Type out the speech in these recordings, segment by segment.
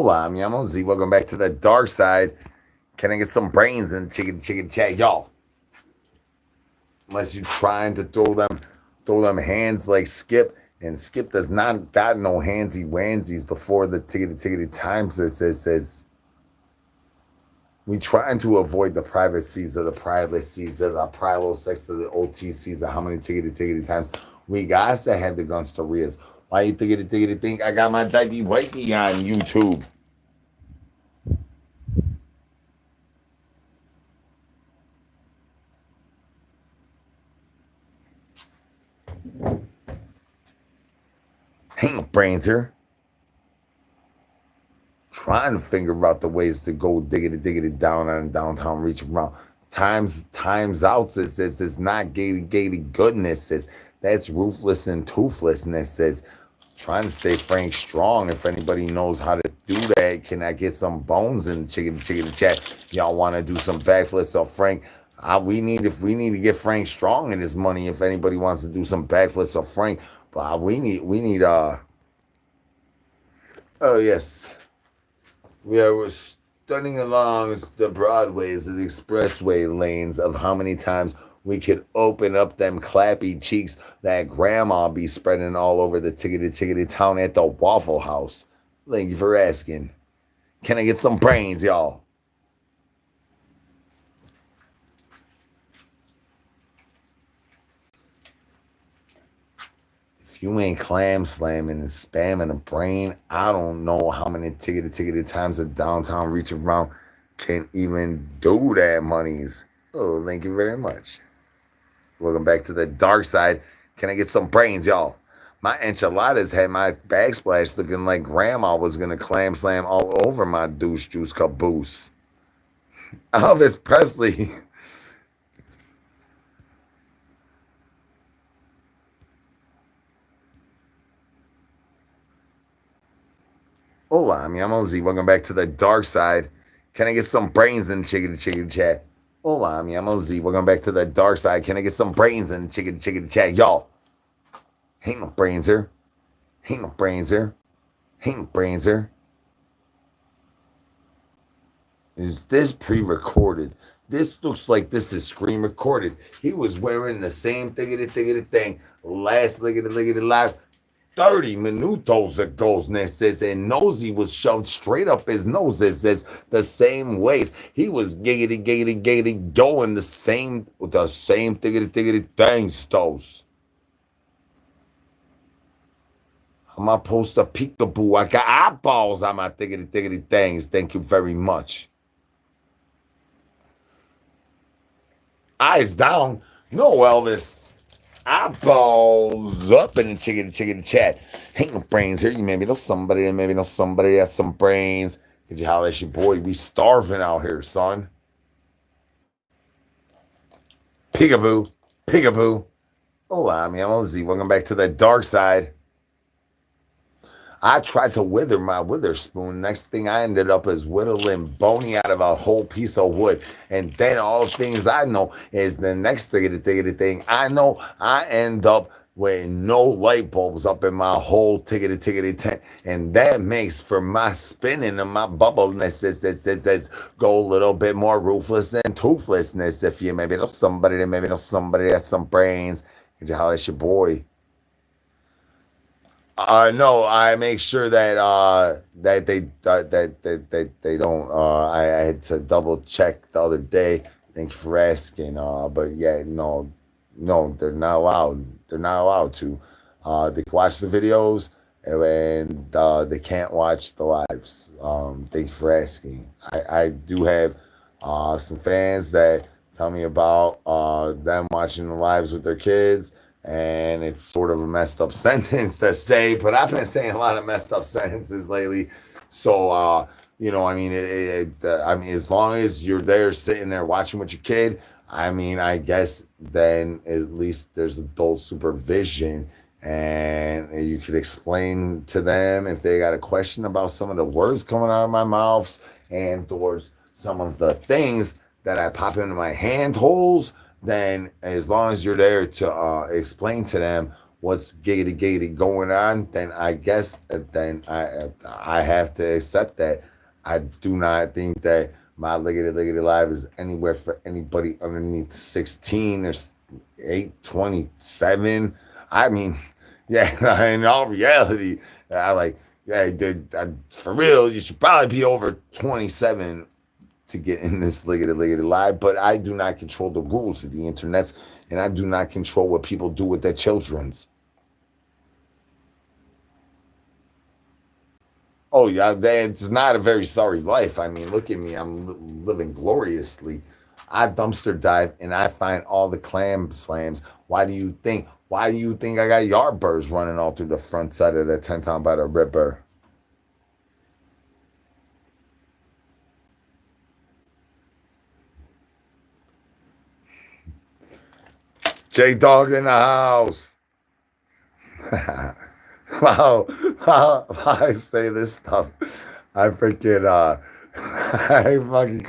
Hola, mi amo Z. Welcome back to the dark side. Can I get some brains in chicken chat, y'all? Unless you're trying to throw them hands like Skip, and Skip does not got no handsy wansies before the tickety time says we trying to avoid the privacies of the privacies of the private sex of the OTCs of how many tickety times we guys that had the guns to Rias. Why you tickety think I got my diaper wipey on YouTube? Ain't brains here. Trying to figure out the ways to go diggity down on downtown, reach around. Times out says it's not gaty goodness says that's ruthless and toothlessness says trying to stay Frank strong. If anybody knows how to do that, can I get some bones in chicken chat? Y'all want to do some backflips of Frank? We need to get Frank strong in his money. If anybody wants to do some backflips of Frank, but we need oh yes. We're stunning along the broadways of the expressway lanes of how many times we could open up them clappy cheeks that grandma be spreading all over the tickety town at the Waffle House. Thank you for asking. Can I get some brains, y'all? If you ain't clam slamming and spamming a brain, I don't know how many tickety times a downtown reach around can even do that monies. Oh, thank you very much. Welcome back to the dark side. Can I get some brains, y'all? My enchiladas had my backsplash looking like grandma was gonna clam slam all over my douche juice caboose. Elvis Presley. Hola, mi amo Z. Welcome back to the dark side. Can I get some brains in chicken chat? Hola, mi amo Z. Welcome back to the dark side. Can I get some brains in chicken chat? Y'all. Ain't no brains here. Ain't no brains here. Ain't no brains here. Is this pre-recorded? This looks like this is screen recorded. He was wearing the same thiggity thing last liggity live 30 minutos ago, says, and nosy was shoved straight up his nose, it says, the same ways. He was giggity going the same thiggity things, those. I'm not supposed to peekaboo. I got eyeballs on my thiggity things. Thank you very much. Eyes down. No, Elvis. Eyeballs up in the chicken chat. Ain't no brains here. You maybe know somebody that has some brains. Could you holler at your boy? We starving out here, son. Peekaboo. Hola, mi amo Z. Welcome back to the dark side. I tried to wither my witherspoon. Next thing I ended up is whittling bony out of a whole piece of wood. And then all things I know is the next thing I know, I end up with no light bulbs up in my whole tickety tent. And that makes for my spinning and my bubbleness is go a little bit more ruthless and toothlessness. If you maybe know somebody that has some brains, could you holler at your boy? No, I make sure that they don't. I had to double check the other day. Thank you for asking. But yeah, no, they're not allowed. They're not allowed to. They can watch the videos and they can't watch the lives. Thank you for asking. I do have some fans that tell me about them watching the lives with their kids. And it's sort of a messed up sentence to say, but I've been saying a lot of messed up sentences lately. So, I mean, as long as you're there sitting there watching with your kid, I mean, I guess then at least there's adult supervision and you could explain to them if they got a question about some of the words coming out of my mouth and towards some of the things that I pop into my hand holes. Then as long as you're there to explain to them what's giggity going on, then I guess then I have to accept that. I do not think that my liggity live is anywhere for anybody underneath 16 or 827. I mean, yeah, in all reality, I like, yeah, dude, for real, you should probably be over 27 to get in this liggity live. But I do not control the rules of the internet, and I do not control what people do with their children's. Oh yeah, it's not a very sorry life. I mean, look at me. I'm living gloriously. I dumpster dive and I find all the clam slams. Why do you think? Why do you think I got yardbirds running all through the front side of the tent town by the ripper? J Dog in the house. Wow, I say this stuff. I freaking I fucking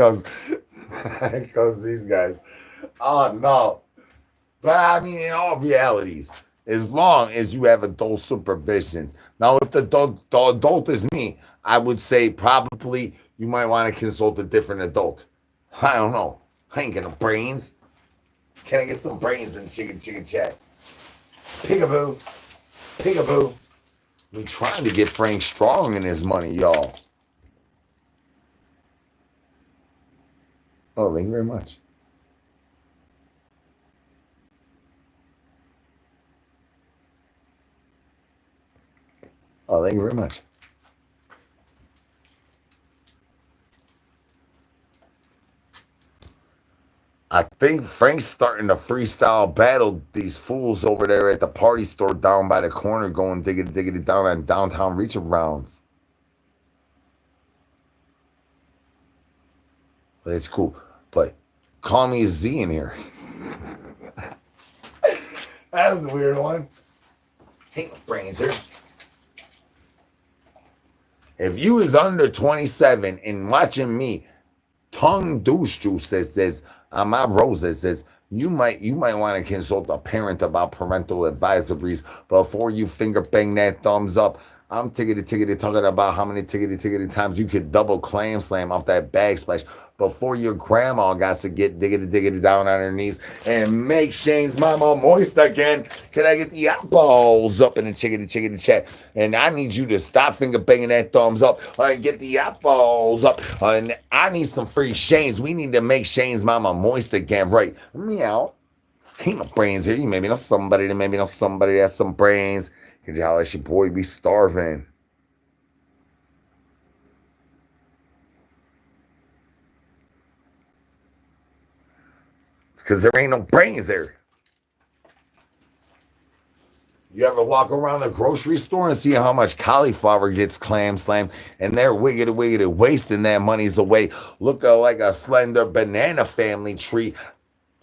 cause these guys. Oh no. But I mean, in all realities, as long as you have adult supervisions. Now, if the adult is me, I would say probably you might want to consult a different adult. I don't know. I ain't got no brains. Can I get some brains in chicken chat? Peekaboo. Peekaboo. We trying to get Frank Strong in his money, y'all. Oh, thank you very much. Oh, thank you very much. I think Frank's starting to freestyle battle these fools over there at the party store down by the corner going diggity down on downtown reach arounds. Well, it's cool. But call me a Z in here. That was a weird one. Ain't no brains here. If you is under 27 and watching me, tongue douche juice says on my roses says you might want to consult a parent about parental advisories before you finger bang that thumbs up. I'm tickety talking about how many tickety times you could double clam slam off that backsplash before your grandma got to get diggity down on her knees and make Shane's mama moist again. Can I get the eyeballs up in the chickity chat? And I need you to stop finger banging that thumbs up and get the eyeballs up. And I need some free Shane's. We need to make Shane's mama moist again, right? Meow. Ain't no brains here. You maybe know somebody that maybe know somebody that has some brains. Cause y'all let your boy be starving. Because there ain't no brains there. You ever walk around the grocery store and see how much cauliflower gets clam slammed and they're wiggity wasting that money's away, looking like a slender banana family tree,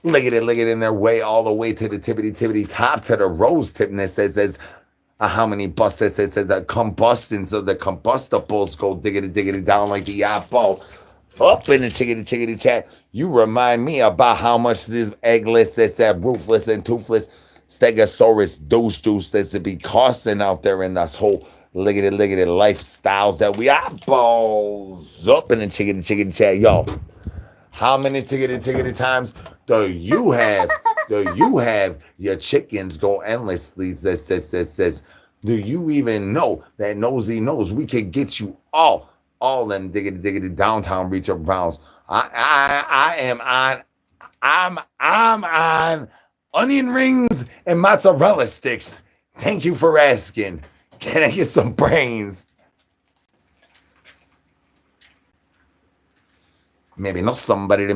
liggity in their way all the way to the tippity top to the rose tip, and it says how many busts says the combustions of the combustibles go diggity down like the eyeball up in the chickity chat. You remind me about how much this eggless, that roofless and toothless stegosaurus douche juice that's to be costing out there in this whole liggity lifestyles that we eyeballs up in the chickity chat, y'all. How many tickety times do you have your chickens go endlessly? Says, do you even know that Nosy knows we can get you all them diggity downtown reach arounds? I'm on onion rings and mozzarella sticks. Thank you for asking. Can I get some brains? Maybe know somebody that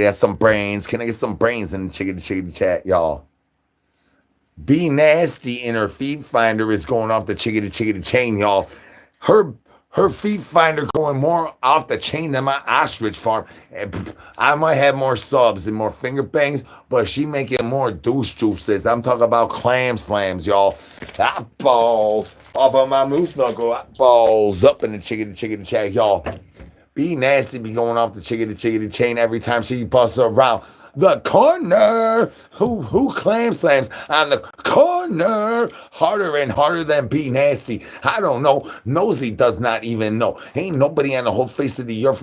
has some brains. Can I get some brains in the chickity chat, y'all? Be nasty in her feed finder is going off the chickity chain, y'all. Her feed finder going more off the chain than my ostrich farm. I might have more subs and more finger bangs, but she making more douche juices. I'm talking about clam slams, y'all. Balls off of my moose knuckle. Balls up in the chickity chat, y'all. Be nasty be going off the chickity chain every time she busts around. the corner. Who clam slams on the corner harder and harder than be nasty? I don't know. Nosy does not even know. Ain't nobody on the whole face of the earth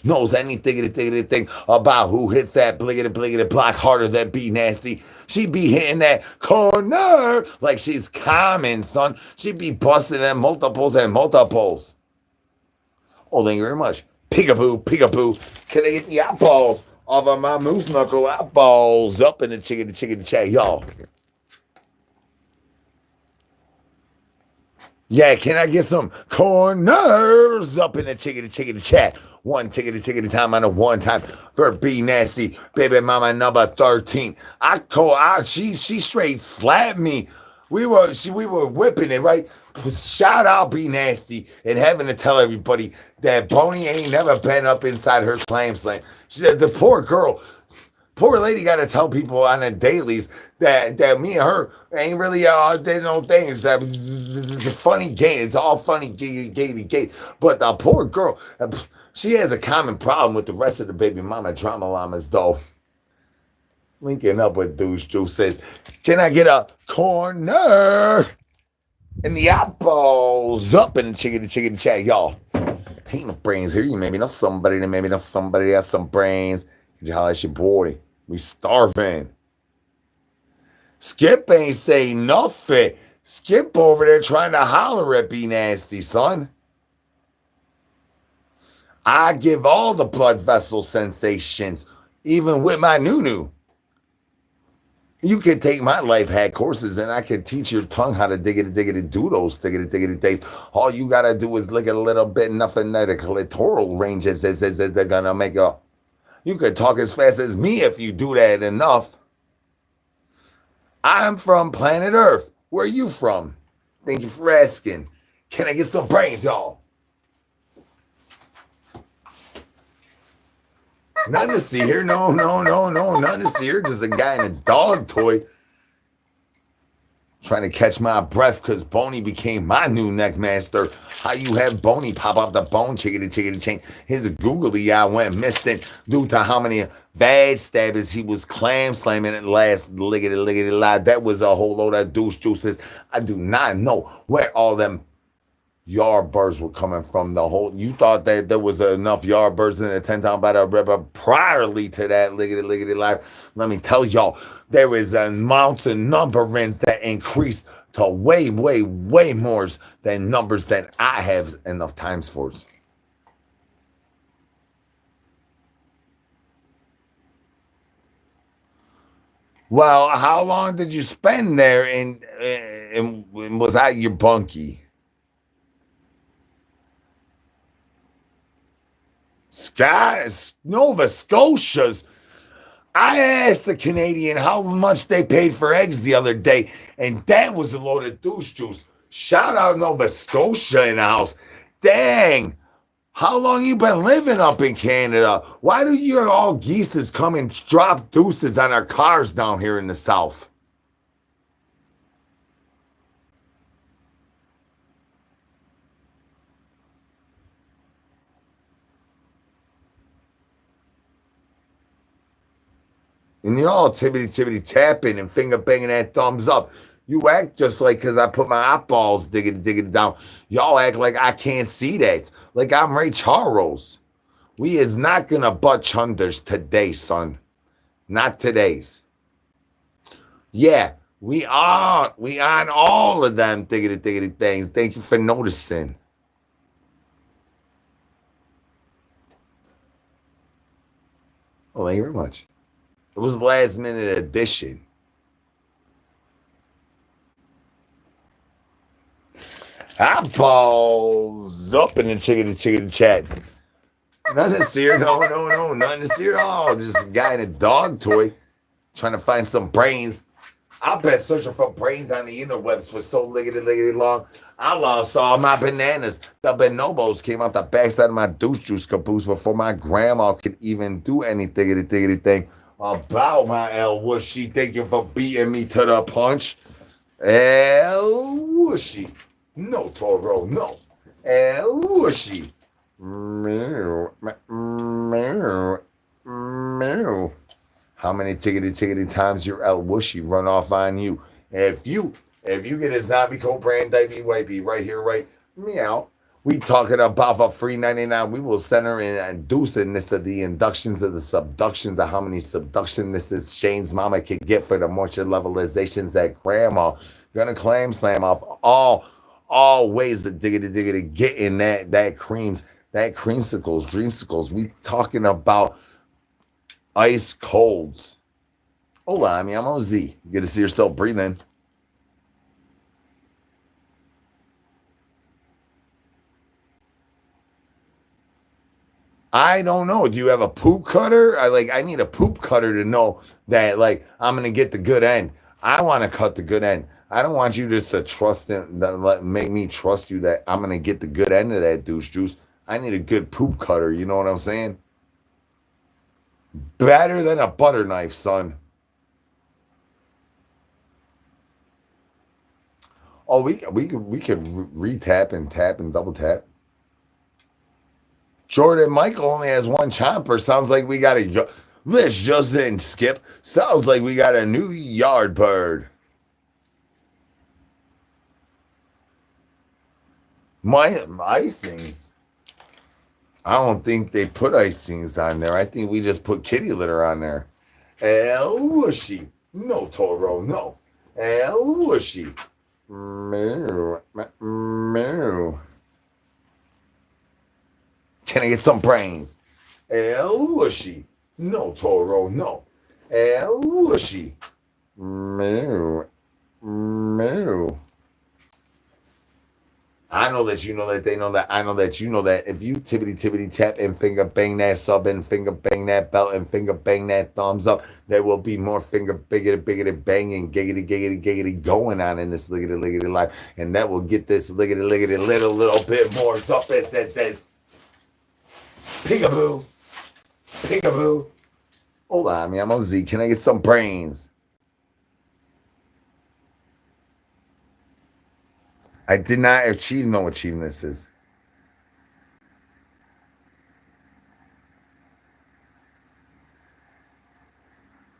knows anything about who hits that bliggity block harder than be nasty. She be hitting that corner like she's common, son. She be busting them multiples and multiples. Oh, thank you very much. Peekaboo, peekaboo. Can I get the eyeballs off of my moose knuckle eyeballs up in the chicken chat, y'all? Yeah, can I get some corners up in the chicken chat? One tickety time on a one time for Be Nasty, baby mama number 13. She straight slapped me. We were whipping it, right? Shout out Be Nasty and having to tell everybody that Boney ain't never been up inside her clam slam. She said the poor girl. Poor lady got to tell people on the dailies that me and her ain't really they know things. That the funny game. It's all funny gay. But the poor girl, she has a common problem with the rest of the baby mama drama llamas, though. Linking up with Douche Juice says, "Can I get a corner?" And the eyeballs up in the chicken chat, y'all. Ain't no brains here. You maybe know somebody that maybe know somebody that has some brains. Could you holler at your boy? We starving. Skip ain't say nothing. Skip over there trying to holler at Be Nasty, son. I give all the blood vessel sensations, even with my noo-noo. You could take my life hack courses and I could teach your tongue how to diggity do those diggity things. All you gotta do is lick a little bit, nothing that the clitoral ranges is they're gonna make a. You could talk as fast as me if you do that enough. I'm from planet Earth. Where are you from? Thank you for asking. Can I get some brains, y'all? Nothing to see here. No. Nothing to see here. Just a guy in a dog toy trying to catch my breath because Boney became my new neck master. How you have Boney pop off the bone, chickity chain. His googly eye went missing due to how many bad stabbers he was clam slamming at last lickety lie. That was a whole load of douche juices. I do not know where all them Yardbirds were coming from. The whole, you thought that there was enough Yardbirds in the 10 town by the river priorly to that lickety life. Let me tell y'all, there is a mountain numberings that increased to way more than numbers than I have enough times for. Well, how long did you spend there and was that your bunkie? Nova Scotia's. I asked the Canadian how much they paid for eggs the other day, and that was a load of douche juice. Shout out Nova Scotia in the house. Dang. How long you been living up in Canada? Why do you all geeses come and drop deuces on our cars down here in the South? And you're all tibbity tapping and finger banging that thumbs up. You act just like because I put my eyeballs digging down. Y'all act like I can't see that. Like I'm Ray Charles. We is not gonna butt chunders today, son. Not today's. Yeah, we on all of them diggity things. Thank you for noticing. Oh, thank you very much. It was the last minute addition. Eyeballs up in the chicken chat. Nothing to see her. No. Nothing to see her at all. Just a guy in a dog toy trying to find some brains. I've been searching for brains on the interwebs for so liggity long. I lost all my bananas. The bonobos came out the backside of my douche juice caboose before my grandma could even do anything thing about my El Whooshy. Thank you for beating me to the punch. El Whooshy. No, Toro, no. El Whooshy. Meow. How many tickety times your El Whooshy run off on you? If you get a zombie coat brand diaper wipey right here, right meow. We talking about for free 99. We will center in inducing of the inductions of the subductions of how many subduction this is Shane's mama can get for the moisture levelizations that grandma gonna claim slam off all ways of diggity getting that creams, that creamsicles, dreamsicles. We talking about ice colds. Hola, mi amo Z. Good to see you're still breathing. I don't know. Do you have a poop cutter? I need a poop cutter to know that I'm gonna get the good end. I want to cut the good end. I don't want you just to trust it, make me trust you that I'm gonna get the good end of that douche juice. I need a good poop cutter. You know what I'm saying? Better than a butter knife, son. Oh, we could re-tap and tap and double tap. Jordan Michael only has one chomper. Sounds like we got a. This just in, Skip. Sounds like we got a new yard bird. My icings. I don't think they put icings on there. I think we just put kitty litter on there. El Whooshy. No, Toro, no. El Whooshy. Meow. Meow. Can I get some brains? El Whooshy. No, Toro, no. El Whooshy. Meow. Meow. I know that you know that they know that. I know that you know that. If you tippity tap and finger bang that sub and finger bang that belt and finger bang that thumbs up, there will be more finger biggity banging giggity going on in this liggity life, and that will get this liggity little bit more up. It says peekaboo. Hold on, mi amo Z. Can I get some brains? I did not achieve no achievenesses.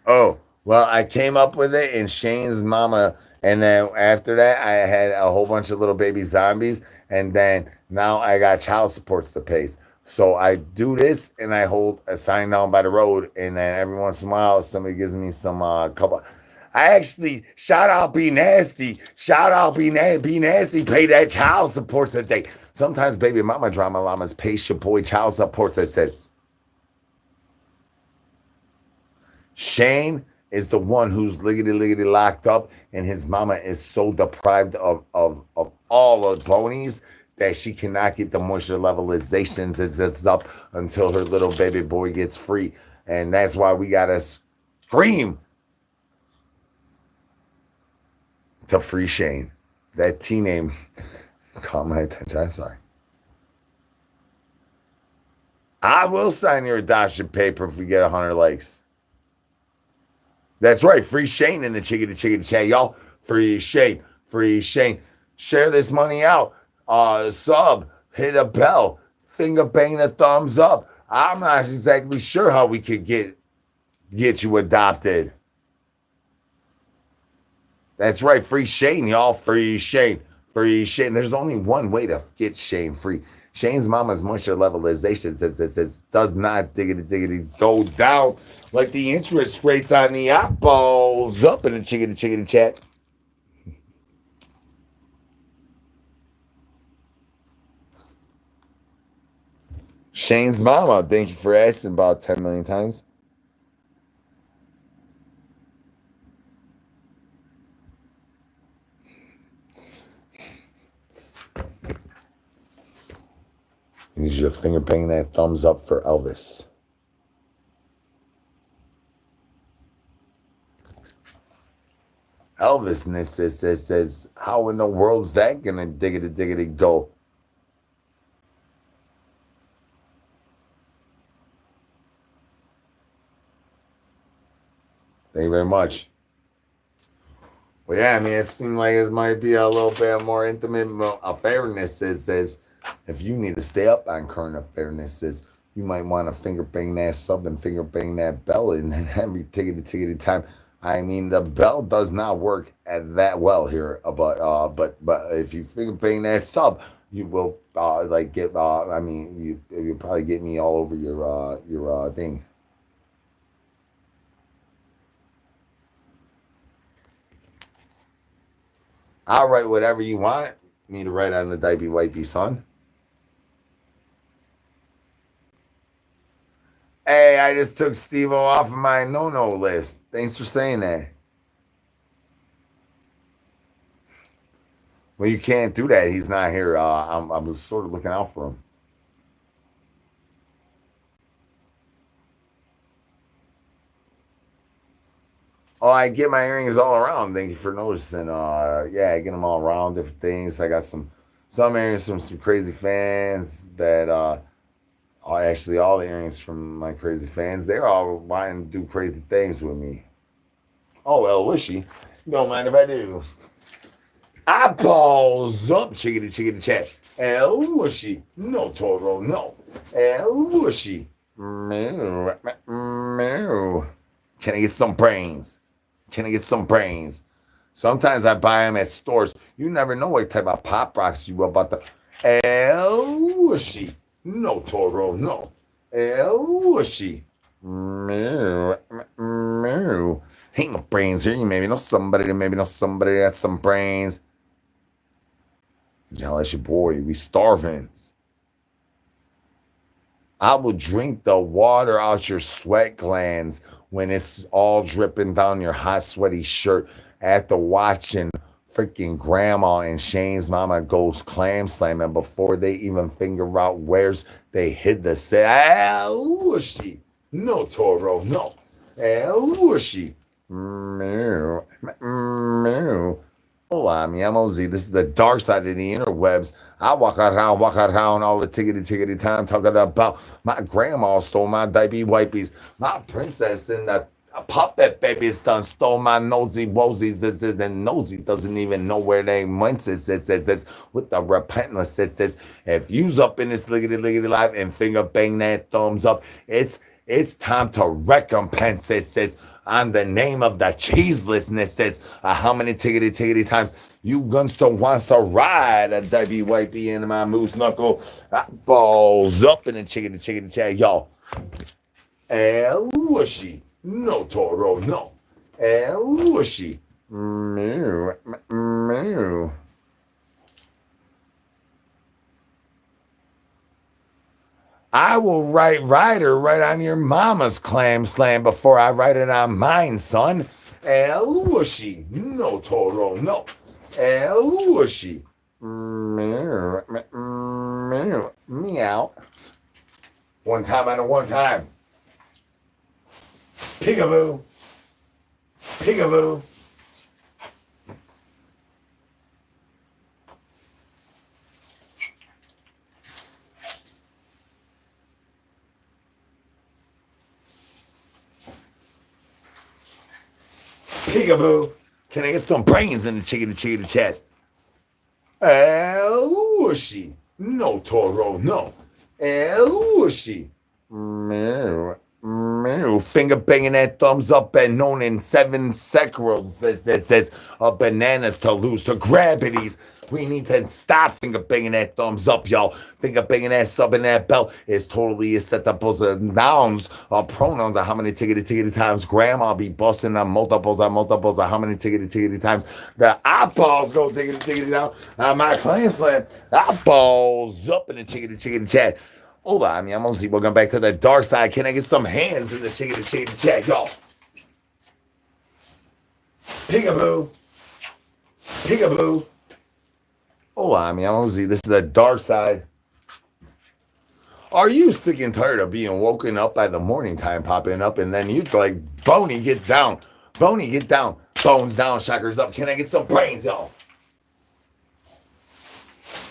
Oh, well, I came up with it in Shane's mama. And then after that, I had a whole bunch of little baby zombies. And then now I got child supports to pay. So I do this and I hold a sign down by the road. And then every once in a while, somebody gives me some couple. I actually shout out Be Nasty. Shout out Be Nasty. Pay that child support today. Sometimes baby mama drama llamas pay your boy child support that says Shane is the one who's liggity locked up, and his mama is so deprived of all the ponies that she cannot get the moisture levelizations as this up until her little baby boy gets free. And that's why we gotta scream to free Shane. That T name caught my attention. I'm sorry. I will sign your adoption paper if we get 100 likes. That's right. Free Shane in the chickadee chat, y'all. Free Shane. Share this money out. Sub. Hit a bell. Finger bang a thumbs up. I'm not exactly sure how we could get you adopted. That's right. Free Shane, y'all. Free Shane. There's only one way to get Shane free. Shane's mama's moisture levelization does not diggity go down like the interest rates on the apples. Up in the chickadee chat. Shane's mama, thank you for asking about 10 million times. You need you to finger bang that thumbs up for Elvis. Elvis says, how in the world's that gonna diggity go? Thank you very much. Well, yeah, I mean, it seemed like it might be a little bit more intimate affairnesses. If you need to stay up on current affairnesses, you might want to finger bang that sub and finger bang that bell, and then every tickety time. I mean, the bell does not work at that well here, but if you finger bang that sub, you will like get. I mean, you'll probably get me all over your thing. I'll write whatever you want me to write on the diaper wipey, son. Hey, I just took Steve off of my no list. Thanks for saying that. Well, you can't do that. He's not here. I was sort of looking out for him. Oh, I get my earrings all around. Thank you for noticing. Yeah, I get them all around, different things. I got some earrings from some crazy fans that are actually all the earrings from my crazy fans. They're all wanting to do crazy things with me. Oh well, wishy. Don't mind if I do. Eyeballs up, chickity chickity chat. El wishy. No Toro, no. El wishy. Meow, meow. Can I get some brains? Can I get some brains? Sometimes I buy them at stores. You never know what type of pop rocks you about the El wishy. No Toro, no. El wishy. Meow, meow. Ain't no brains here. You maybe know somebody that has some brains. Jealous your boy. We starving. I will drink the water out your sweat glands when it's all dripping down your hot, sweaty shirt after watching freaking grandma and Shane's mama goes clam slamming before they even figure out where's they hid the set. Whooshy. No Toro, no. Whooshy. Meow. Meow. Hola, mi amo Z. This is the dark side of the interwebs. I walk around all the tickety time talking about my grandma stole my diaper wipies. My princess and the puppet babies done stole my nosy wozies. And nosy doesn't even know where they went. Says with the repentance. Says if you's up in this liggity life and finger bang that thumbs up, it's time to recompense. It says on the name of the cheeselessness. Says how many tickety times you gunster wants to ride a diaper wipey into my moose knuckle. Balls up in the chickety chat, y'all. El whooshy. No Toro, no. El whooshy. Meow, meow. I will write Ryder right on your mama's clam slam before I write it on mine, son. El whooshy. No Toro, no. El whooshy. Meow, meow, meow. One time out of one time. Peekaboo. Peekaboo. Peekaboo. Can I get some brains in the chickity chat? El whooshy. No Toro, no. El whooshy. Meow. Finger banging that thumbs up and known in 7 seconds that says bananas to lose to gravities. We need to stop finger banging that thumbs up, y'all. Finger banging that sub and that bell is totally a set up as nouns or pronouns of how many tickety times grandma be busting on multiples of how many tickety times the eyeballs go tickety down on my clam slam. Eyeballs up in the chickety chat. Hola, I'm Yamosi. Welcome back to the dark side. Can I get some hands in the chickety chat, y'all? Peekaboo. Peekaboo. Hola, I'm Yamosi. This is the dark side. Are you sick and tired of being woken up by the morning time popping up and then you like, Boney, get down. Boney, get down. Bones down, chakras up. Can I get some brains, y'all?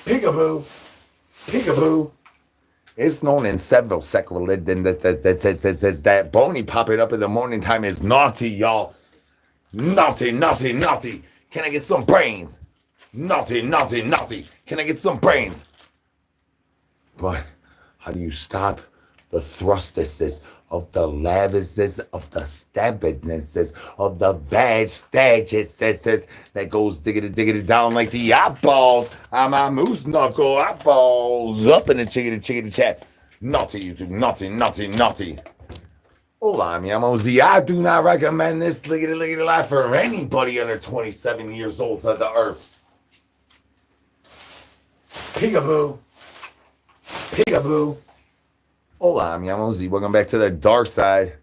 Peekaboo. Peekaboo. It's known in several sacrilege that Boney popping up in the morning time is naughty, y'all. Naughty. Can I get some brains? Naughty. Can I get some brains? But how do you stop the thrustises, of the lavises, of the stabbednesses, of the vag stages that goes diggity diggity down like the eyeballs on my moose knuckle eyeballs up in the chickity chickity chat. Naughty YouTube, naughty, naughty, naughty. Hola, mi amo Z. I do not recommend this liggity liggity life for anybody under 27 years old, said the earths. Peekaboo. Peekaboo. Hola, mi amo Z. Welcome back to the dark side.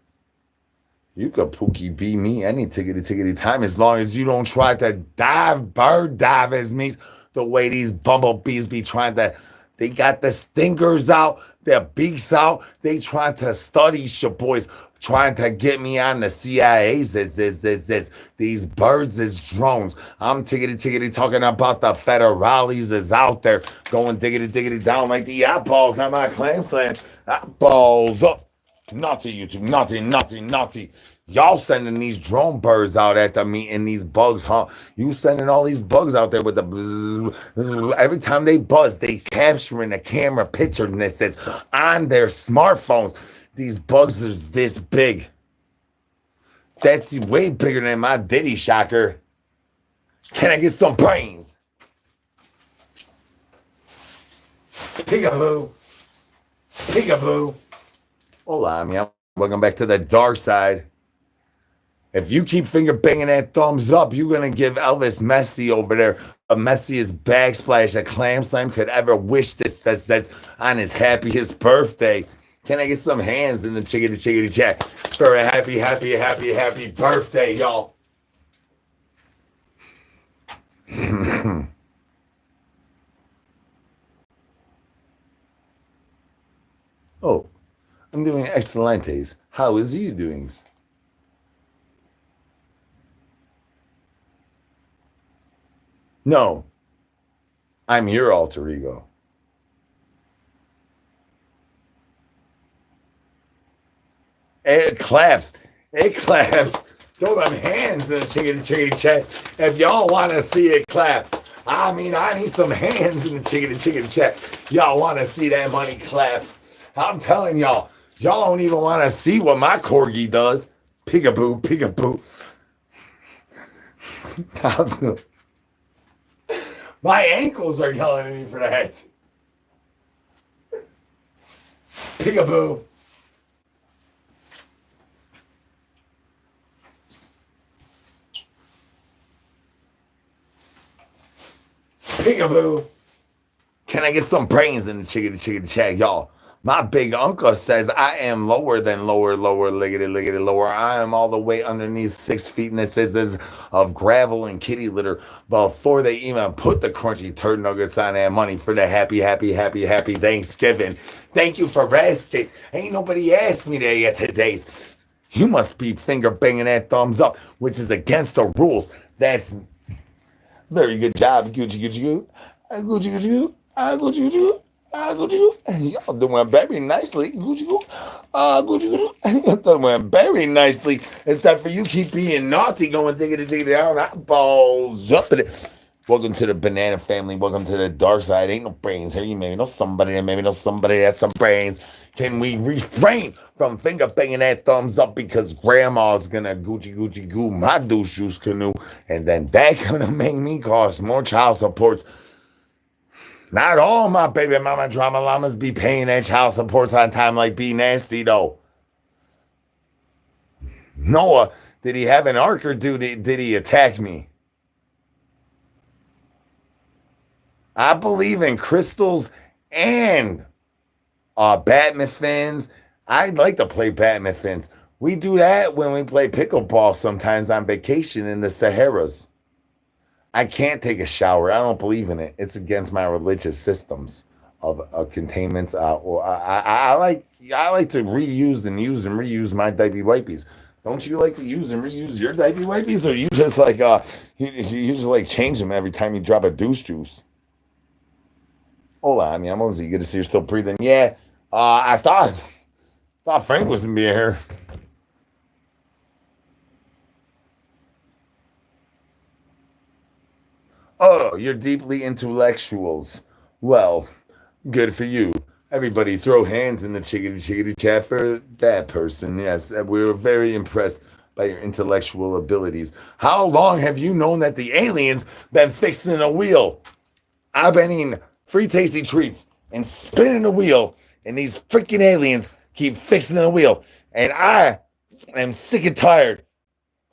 You could pookie be me any tickety tickety time as long as you don't try to bird dive as me the way these bumblebees be trying to. They got the stinkers out, their beaks out. They trying to study your boys, trying to get me on the CIA's. These birds is drones. I'm tickety tickety talking about the federales is out there going diggity diggity down like the eyeballs on my clam slam. Eyeballs up. Naughty YouTube, naughty, naughty, naughty. Y'all sending these drone birds out after me and these bugs, huh? You sending all these bugs out there with the bzz, every time they buzz, they capturing a camera picture and it says on their smartphones. These bugs is this big. That's way bigger than my Diddy shocker. Can I get some brains? Peekaboo. Peekaboo. Hola, mi amo. Welcome back to the dark side. If you keep finger banging that thumbs up, you're going to give Elvis Messi over there a messiest backsplash a clam slam could ever wish this that says on his happiest birthday. Can I get some hands in the chickity chickity chat for a happy, happy, happy, happy birthday, y'all? Oh, I'm doing excelentes. How is you doing? No, I'm your alter ego. It claps. It claps. Throw them hands in the chickity chickity chat if y'all want to see it clap. I mean, I need some hands in the chickity chickity chat. Y'all want to see that money clap. I'm telling y'all don't even want to see what my corgi does. Peekaboo, peekaboo. My ankles are yelling at me for that. Peekaboo. Peekaboo. Can I get some brains in the chickity chickity chat, y'all? My big uncle says I am lower than lower, liggity, liggity, lower. I am all the way underneath 6 feet, and it says of gravel and kitty litter before they even put the crunchy turd nuggets on that money for the happy, happy, happy, happy Thanksgiving. Thank you for resting. Ain't nobody asked me that yet today. You must be finger banging that thumbs up, which is against the rules. That's very good job, Gucci, Gucci, Gucci, Gucci, Gucci, Gucci, Gucci. Y'all doing very nicely. Gucci, Y'all doing very nicely. Except for you keep being naughty, going diggity diggity down, balls up in it. Welcome to the banana family. Welcome to the dark side. Ain't no brains here. You maybe know somebody that maybe know somebody that has some brains. Can we refrain from finger banging that thumbs up because grandma's gonna Gucci Gucci goo my douche juice canoe, and then that gonna make me cost more child supports. Not all my baby mama drama llamas be paying their child supports on time like be nasty though. Noah, did he have an arc or did he attack me? I believe in crystals and badmintons. I'd like to play badmintons. We do that when we play pickleball sometimes on vacation in the Saharas. I can't take a shower. I don't believe in it. It's against my religious systems of containments. I like to reuse and use and reuse my diaper wipies. Don't you like to use and reuse your diaper wipies, or you just like you just like change them every time you drop a douche juice? Hola, I mean, I'm Ozzy. Good to see you're still breathing. Yeah, I thought Frank wasn't being here. Oh, you're deeply intellectuals. Well, good for you. Everybody throw hands in the chickadee chat for that person. Yes, we were very impressed by your intellectual abilities. How long have you known that the aliens been fixing a wheel? I've been eating free tasty treats and spinning the wheel, and these freaking aliens keep fixing the wheel. And I am sick and tired.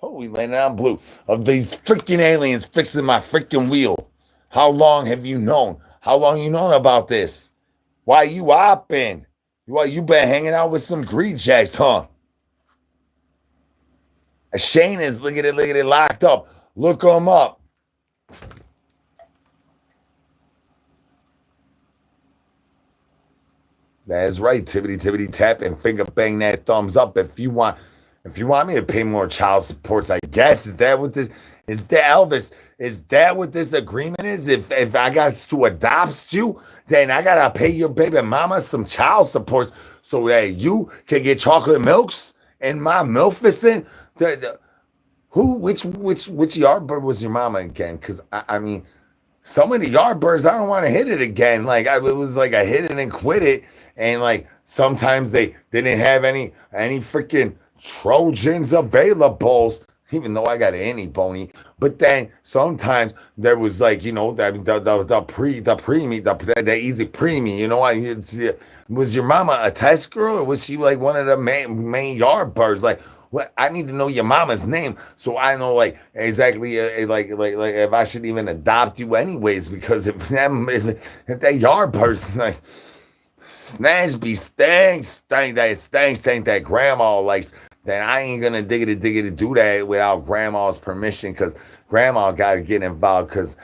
Oh, we landed on blue. Of these freaking aliens fixing my freaking wheel. How long have you known? How long you known about this? Why you hopping? Why you been hanging out with some greed jacks, huh? Shane is look at it, locked up. Look them up. That's right, tibbity tap and finger bang that thumbs up if you want me to pay more child supports, I guess. Is that what this is that Elvis? Is that what this agreement is? If I got to adopt you, then I gotta pay your baby mama some child supports so that you can get chocolate milks and my Maleficent. Which Yardbird was your mama again? Because I mean, so many Yardbirds, I don't want to hit it again. Like it was like I hit it and quit it, and like sometimes they didn't have any freaking Trojans availables, even though I got an any bony. But then sometimes there was like, the easy preemie. Was your mama a test girl, or was she like one of the main Yardbirds? Like, what? I need to know your mama's name so I know like exactly like if I should even adopt you anyways. Because if that Yardbirds like snatch be stank that grandma likes, then I ain't gonna diggity do that without grandma's permission, because grandma gotta get involved, because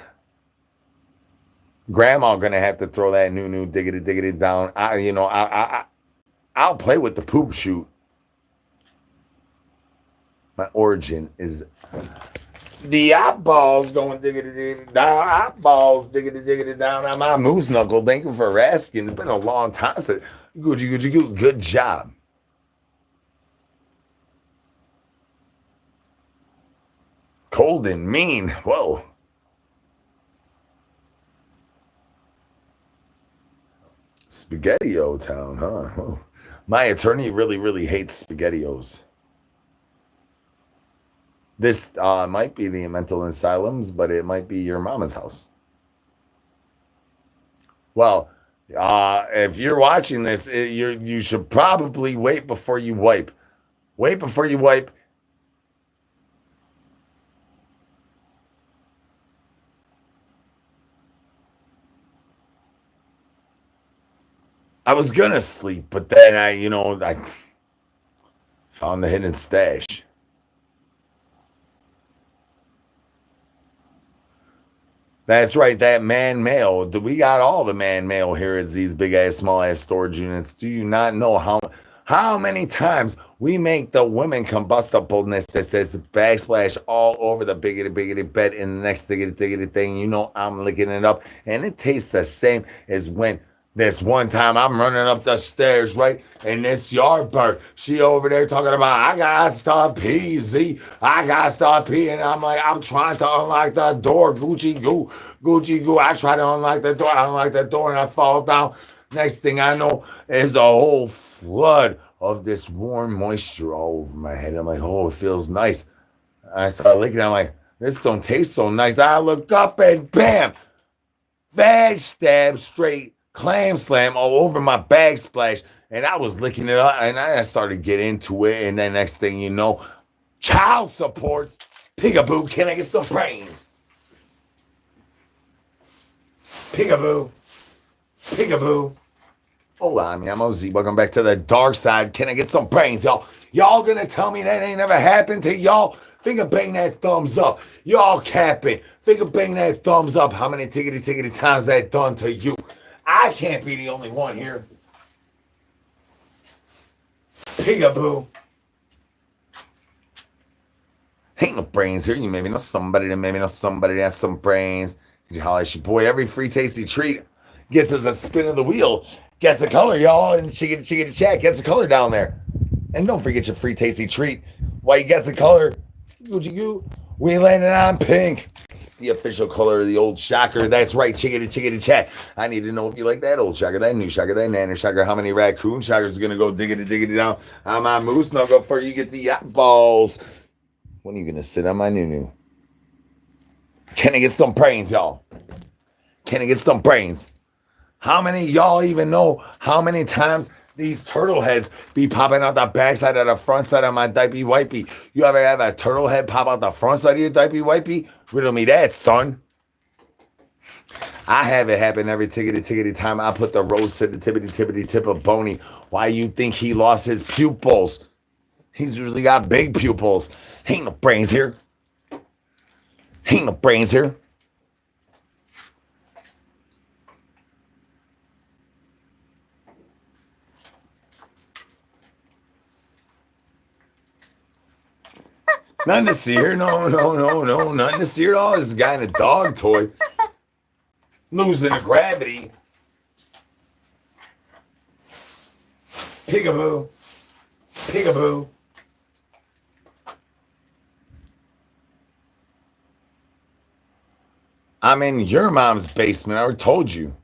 grandma gonna have to throw that new diggity down. I'll play with the poop shoot. My origin is the eyeballs going diggity down, eyeballs diggity down on my moose knuckle. Thank you for asking. It's been a long time since. Good job. Cold and mean. Whoa. Spaghetti-O town, huh? Oh. My attorney really hates SpaghettiOs. This might be the mental asylums, but it might be your mama's house. Well, if you're watching this, you should probably wait before you wipe. Wait before you wipe. I was gonna sleep, but then I found the hidden stash. That's right, that man mail. We got all the man mail here as these big ass, small ass storage units. Do you not know how many times we make the women combustibleness that says backsplash all over the biggity bed in the next diggity thing? I'm licking it up, and it tastes the same as when this one time I'm running up the stairs, right? And this Yardbird, she over there talking about, I gotta stop pee, Z. I gotta stop pee. And I'm like, I'm trying to unlock the door. Gucci goo. I try to unlock the door. I unlock the door and I fall down. Next thing I know is a whole flood of this warm moisture all over my head. I'm like, oh, it feels nice. And I start licking. I'm like, this don't taste so nice. I look up and bam, bag stab straight. Clam slam all over my bag splash, and I was licking it up, and I started to get into it, and then next thing you know, child supports. Peekaboo, can I get some brains? Peekaboo. Hola, mi amo Z. Welcome back to the dark side. Can I get some brains, y'all? Y'all gonna tell me that ain't never happened to y'all? Finger bang that thumbs up. Y'all capping. Finger bang that thumbs up. How many tickety times that done to you? I can't be the only one here. Peekaboo. Ain't no brains here. You maybe know somebody that has some brains. You holler at your boy. Every free tasty treat gets us a spin of the wheel. Gets the color, y'all. And chicken chat. Gets the color down there. And don't forget your free tasty treat. While you guess the color, we landed on pink. the official color of the old shocker. That's right, chickadee chat. I need to know if you like that old shocker, that new shocker, that nanner shocker. How many raccoon shockers are gonna go diggity down on my moose snuggle before you get to yacht balls? When are you gonna sit on my new? Can I get some brains, y'all? Can I get some brains? How many y'all even know how many times these turtle heads be popping out the backside of the front side of my diaper wipey? You ever have a turtle head pop out the front side of your diaper wipey? Riddle me that, son. I have it happen every tickety time I put the rose to the tippity tip of Boney. Why you think he lost his pupils? He's usually got big pupils. Ain't no brains here. Ain't no brains here. Nothing to see here. No. Nothing to see at all. This guy in a dog toy. Losing the gravity. Peekaboo. Peekaboo. I'm in your mom's basement. I already told you.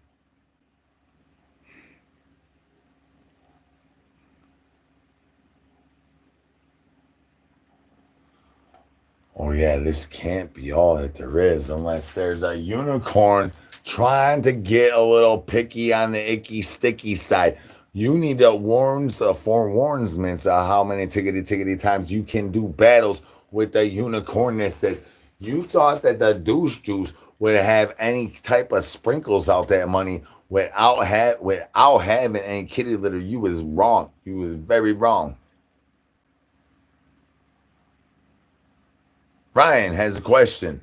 Oh yeah, this can't be all that there is unless there's a unicorn trying to get a little picky on the icky sticky side. You need to forewarnsments of how many tickety times you can do battles with the unicorn that says you thought that the douche juice would have any type of sprinkles out that money without having any kitty litter. You was wrong. You was very wrong. Ryan has a question.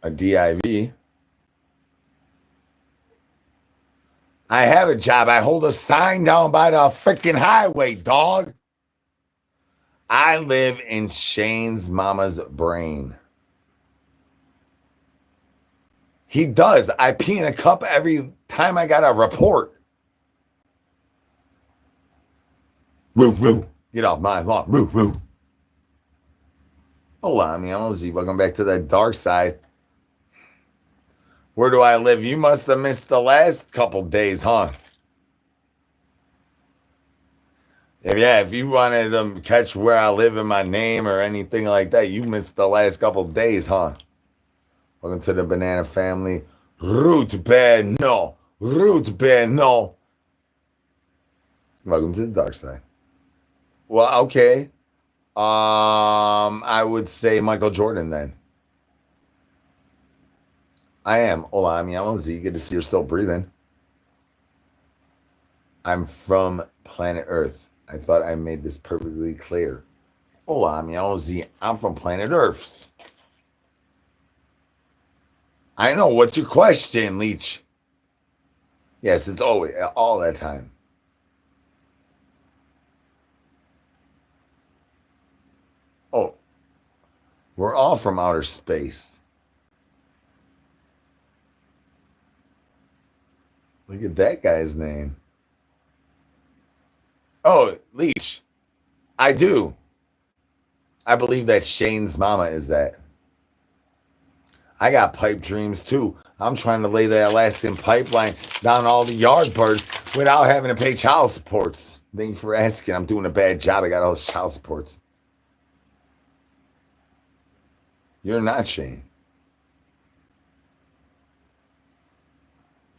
A DIV. I have a job. I hold a sign down by the freaking highway, dog. I live in Shane's mama's brain. He does. I pee in a cup every time I got a report. Woo. Get off my lawn. Woo. Hold on, I'm Lizzie. Welcome back to the dark side. Where do I live? You must have missed the last couple days, huh? Yeah, if you wanted to catch where I live in my name or anything like that, you missed the last couple days, huh? Welcome to the banana family. Root bear, no. Root bear, no. Welcome to the dark side. Well, okay. I would say Michael Jordan then. I am. Hola, I'm Z. Good to see you're still breathing. I'm from planet Earth. I thought I made this perfectly clear. Hola, I'm Z. I'm from planet Earths. I know. What's your question, Leech? Yes, it's always all that time. Oh, we're all from outer space. Look at that guy's name. Oh, Leech. I do. I believe that Shane's mama is that. I got pipe dreams too. I'm trying to lay the Alaskan pipeline down all the yard birds without having to pay child supports. Thank you for asking. I'm doing a bad job. I got all those child supports. You're not Shane.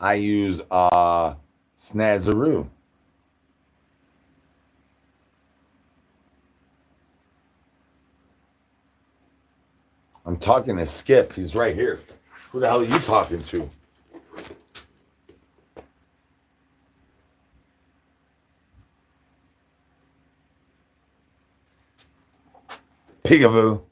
I use Snazaroo. I'm talking to Skip. He's right here. Who the hell are you talking to? Peekaboo.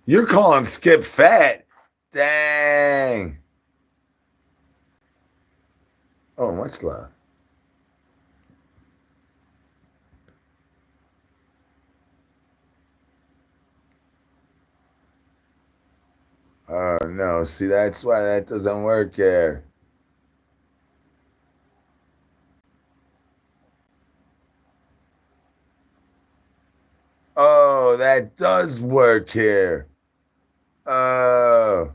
You're calling Skip fat? Dang. Oh, much love. Oh no, see that's why that doesn't work here. Oh, that does work here. Oh,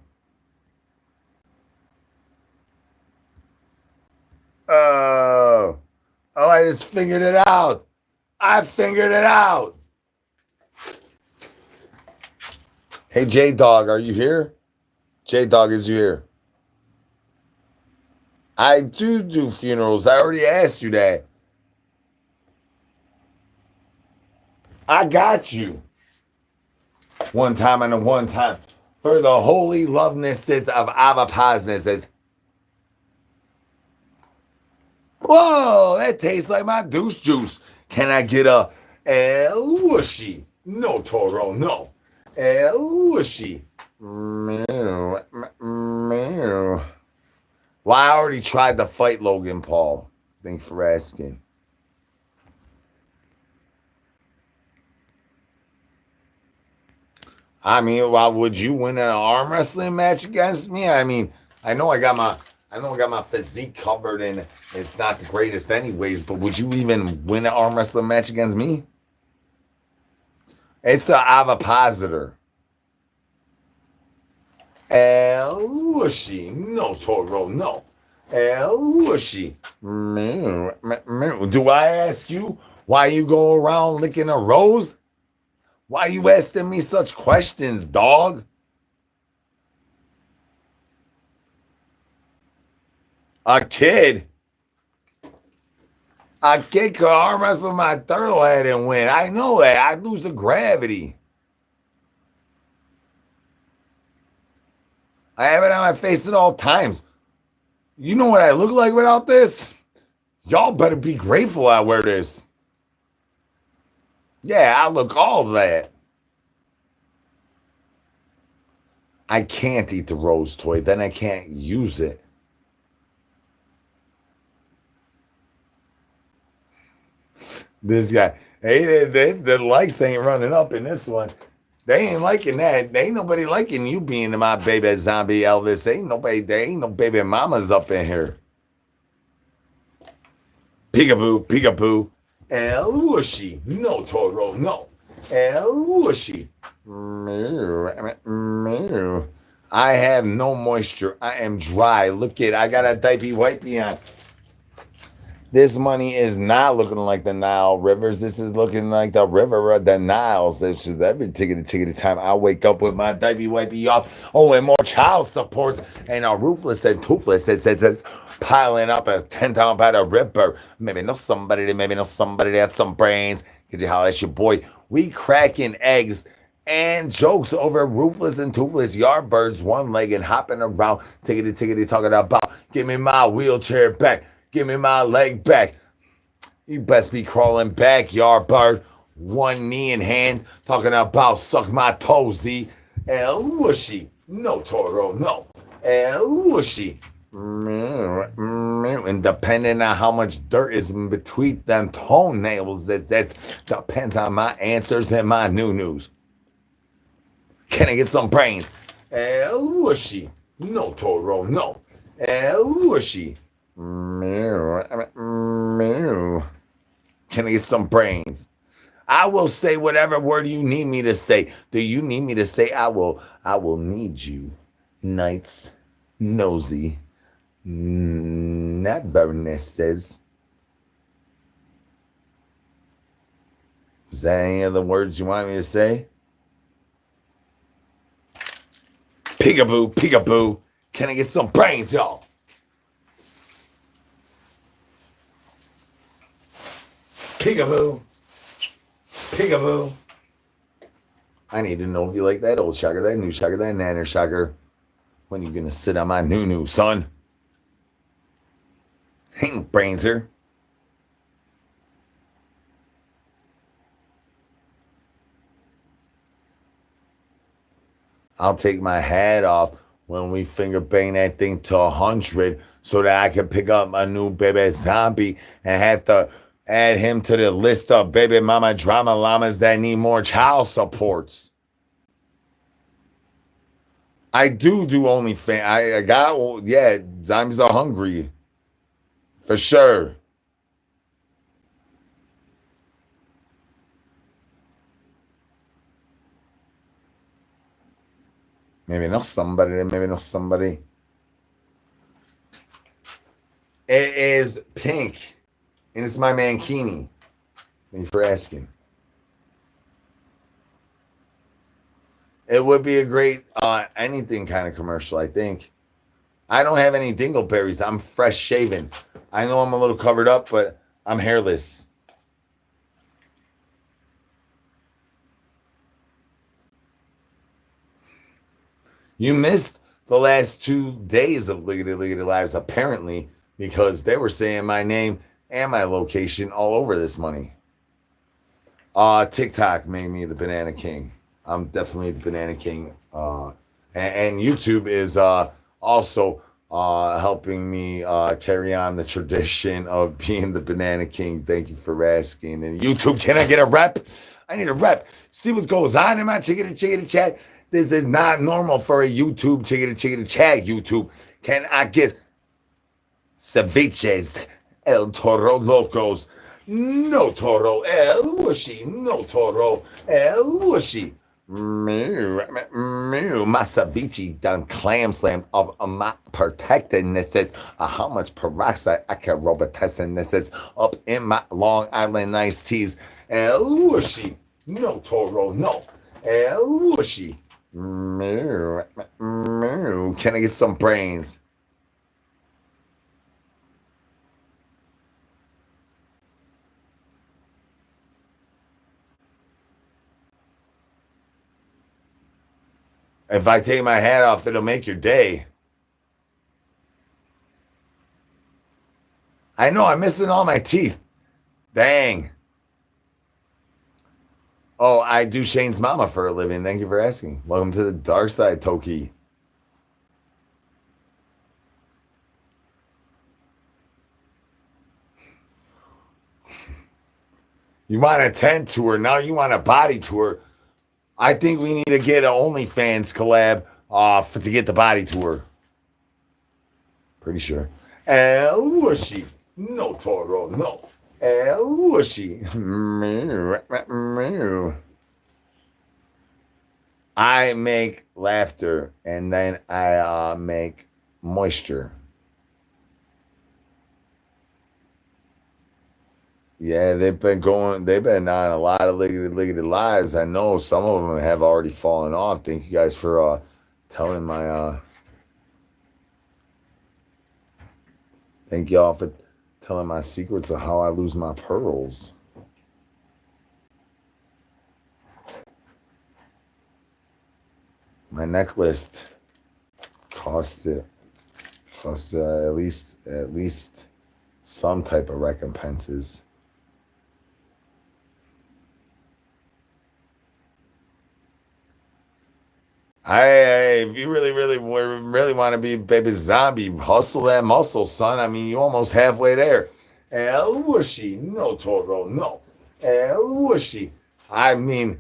oh, oh, I just figured it out. I figured it out. Hey, J Dog, are you here? J Dog, is you here? I do funerals. I already asked you that. I got you. One time and a one time. For the holy lovenesses of avapaznesses. Whoa, that tastes like my douche juice. Can I get a El Whooshy? No, Toro, no. El Whooshy. Meow, meow. Well, I already tried to fight Logan Paul. Thanks for asking. I mean, well, would you win an arm wrestling match against me? I mean, I know I got my physique covered and it's not the greatest anyways, but would you even win an arm wrestling match against me? It's a ovipositor. El Whooshy. No, Toro, no. El Whooshy. Do I ask you why you go around licking a rose? Why you asking me such questions, dog? A kid? A kid could arm wrestle my turtle head and win. I know that. I'd lose the gravity. I have it on my face at all times. You know what I look like without this? Y'all better be grateful I wear this. Yeah, I look all that. I can't eat the rose toy, then I can't use it. This guy, hey, the likes ain't running up in this one. They ain't liking that. They ain't nobody liking you being my baby zombie Elvis. There ain't no baby mamas up in here. Peekaboo, peekaboo. El Whooshy. No, Toro, no. El Whooshy. I have no moisture. I am dry. Look at, I got a diaper wipey on. This money is not looking like the Nile rivers. This is looking like the river of the Niles. This is every tickety time I wake up with my diaper wipey off. Oh, and more child supports and a roofless and toothless. It's piling up a 10-pound by the ripper. Maybe know somebody that has some brains. Could you holler at your boy? We cracking eggs and jokes over roofless and toothless yardbirds, one leg and hopping around. Tickety talking about give me my wheelchair back. Give me my leg back. You best be crawling back, yard one knee in hand, talking about suck my toesy. El Whooshy. No, Toro, no. El Whooshy. And depending on how much dirt is in between them toenails, that depends on my answers and my news. Can I get some brains? El Whooshy. No, Toro, no. El Whooshy. Can I get some brains? I will say whatever word you need me to say. Do you need me to say I will need you. Nights, nosy, nevernesses. Is that any of the words you want me to say? Peekaboo, peekaboo. Can I get some brains, y'all? Peekaboo. Peekaboo. I need to know if you like that old shocker, that new shocker, that nanner shocker. When you gonna sit on my new, son? Ain't no brains here. I'll take my hat off when we finger bang that thing to 100 so that I can pick up a new baby zombie and have to add him to the list of baby mama drama llamas that need more child supports. I do OnlyFans. I got, yeah, zombies are hungry. For sure. Maybe not somebody, maybe not somebody. It is pink. And it's my mankini. Thank you for asking. It would be a great anything kind of commercial, I think. I don't have any dingleberries. I'm fresh shaven. I know I'm a little covered up, but I'm hairless. You missed the last 2 days of Liggity Liggity Lives, apparently, because they were saying my name and my location all over this money. TikTok made me the Banana King. I'm definitely the Banana King. And YouTube is also helping me carry on the tradition of being the Banana King. Thank you for asking. And YouTube, can I get a rep? I need a rep. See what goes on in my chickadee chat. This is not normal for a YouTube chickadee chat. YouTube, can I get ceviches, el toro locos, no toro, el whooshy, no toro, el whooshy. Mew, my ceviche done clam slam of my protectedness is how much peroxide I can robotestiness is up in my Long Island iced teas. El whooshy, no toro, no, el whooshy. Mew, can I get some brains? If I take my hat off, it'll make your day. I know, I'm missing all my teeth. Dang. Oh, I do Shane's mama for a living. Thank you for asking. Welcome to the dark side, Toki. You want a tent tour. Now you want a body tour. I think we need to get an OnlyFans collab to get the body tour. Pretty sure. El whooshy. No toro, no. El whooshy. I make laughter and then I make moisture. Yeah, they've been on a lot of liggity lives. I know some of them have already fallen off. Thank you guys for telling my thank y'all for telling my secrets of how I lose my pearls. My necklace cost at least some type of recompenses. If you really want to be baby zombie, hustle that muscle, son. I mean, you almost halfway there. El whooshy, no toro, no. El whooshy. I mean,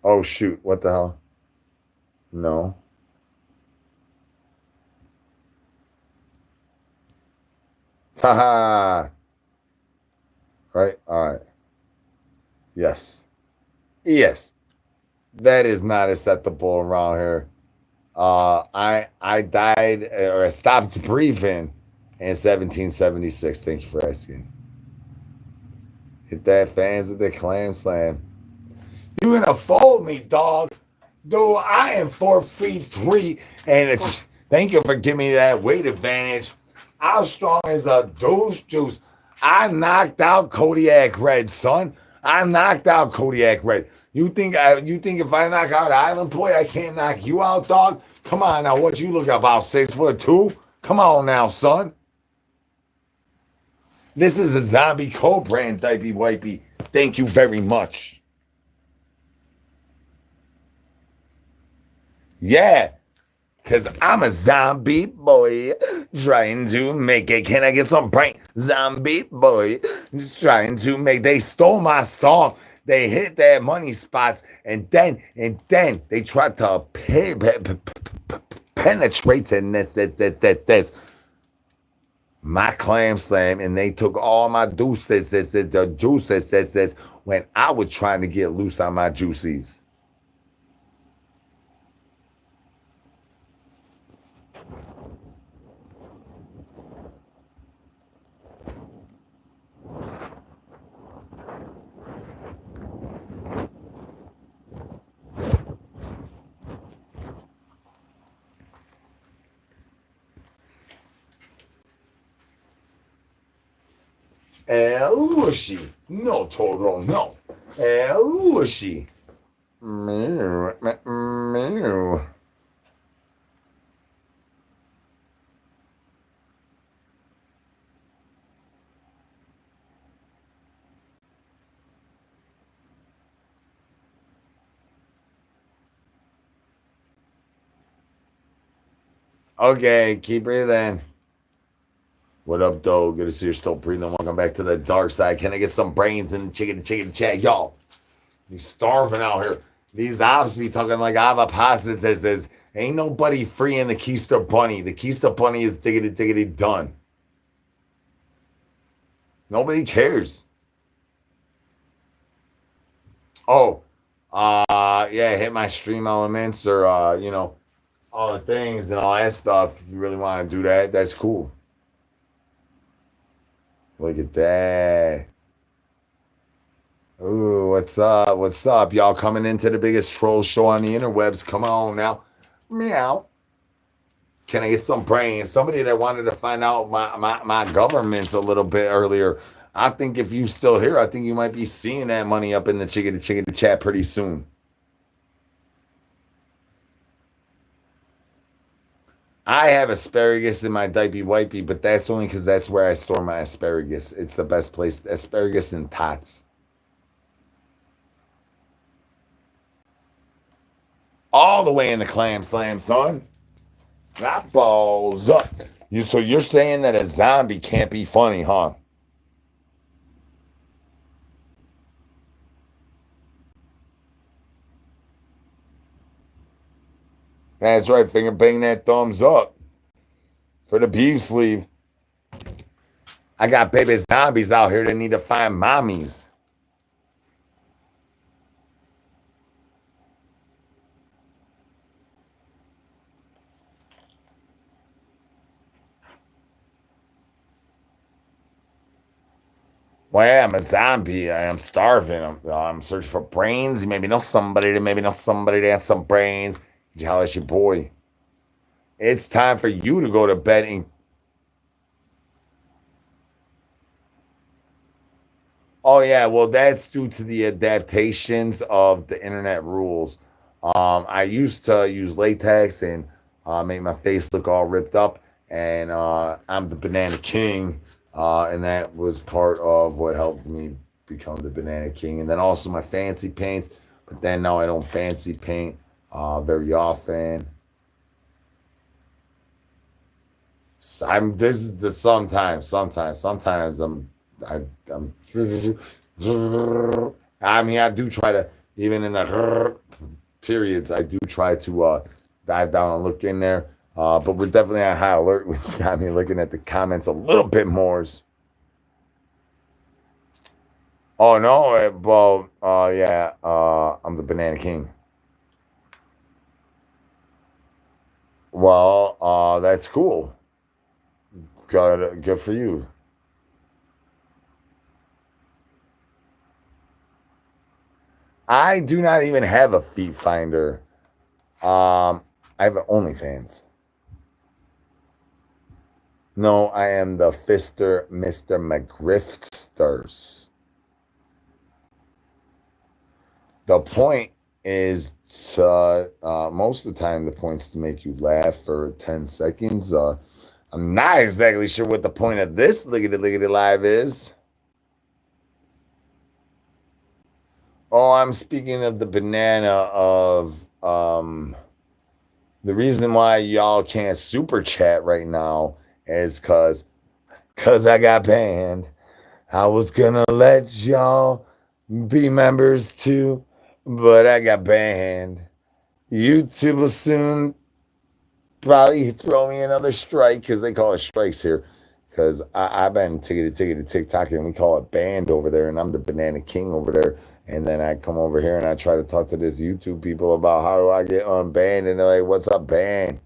oh shoot, what the hell? No. Haha. Right? All right. Yes. Yes. That is not acceptable around here. I died or I stopped breathing in 1776. Thank you for asking. Hit that fans of the clam slam. You gonna fold me, dog. Dude, I am 4'3", and it's thank you for giving me that weight advantage. I'm strong as a douche juice. I knocked out Kodiak Red, son. I knocked out Kodiak Red. You think if I knock out Island Boy, I can't knock you out, dog? Come on now, what you look about 6'2"? Come on now, son. This is a zombie co-brand, Dipey Wipey. Thank you very much. Yeah, because I'm a zombie boy trying to make it. Can I get some brain? Zombie boy trying to make. They stole my song. They hit that money spots, and then they try to penetrate in this my clam slam, and they took all my deuces, the juices, when I was trying to get loose on my juicies. Lushi, no Toro, no. Lushi. Meow, meow. Okay, keep breathing. What up, though? Good to see you're still breathing. Welcome back to the dark side. Can I get some brains in the chicken chat? Y'all, he's starving out here. These ops be talking like avapasta says, ain't nobody free in the Keister Bunny. The Keister Bunny is diggity done. Nobody cares. Oh, yeah, hit my stream elements or, all the things and all that stuff. If you really want to do that, that's cool. Look at that. Ooh, what's up? What's up? Y'all coming into the biggest troll show on the interwebs. Come on now. Meow. Can I get some brains? Somebody that wanted to find out my governments a little bit earlier. I think if you still here, I think you might be seeing that money up in the chicken chat pretty soon. I have asparagus in my diaper wipey, but that's only because that's where I store my asparagus. It's the best place. Asparagus and tots. All the way in the clam slam, son. That balls up. So you're saying that a zombie can't be funny, huh? That's right, finger bang that thumbs up for the beef sleeve. I got baby zombies out here that need to find mommies. Well, yeah, I'm a zombie. I am starving. I'm searching for brains. You maybe know somebody that has some brains. Holla at your boy. It's time for you to go to bed and oh yeah, well that's due to the adaptations of the internet rules. I used to use latex and make my face look all ripped up, and I'm the Banana King, and that was part of what helped me become the Banana King. And then also my fancy paints, but then now I don't fancy paint very often. This is the sometimes I'm I mean I do try to, even in the periods, I do try to dive down and look in there. But we're definitely on high alert, which got me looking at the comments a little bit more. Oh no, well, yeah, I'm the Banana King. Well, that's cool. Good for you. I do not even have a feet finder. I have OnlyFans. No, I am the Fister Mr. McGriftsters. The point is to, most of the time, the point's to make you laugh for 10 seconds. I'm not exactly sure what the point of this lickety live is. Oh, I'm speaking of the banana of the reason why y'all can't super chat right now is cause I got banned. I was gonna let y'all be members too, but I got banned. YouTube will soon probably throw me another strike because they call it strikes here. Because I've been ticketed TikTok and we call it banned over there, and I'm the banana king over there. And then I come over here and I try to talk to this YouTube people about how do I get unbanned, and they're like, "What's up, ban?"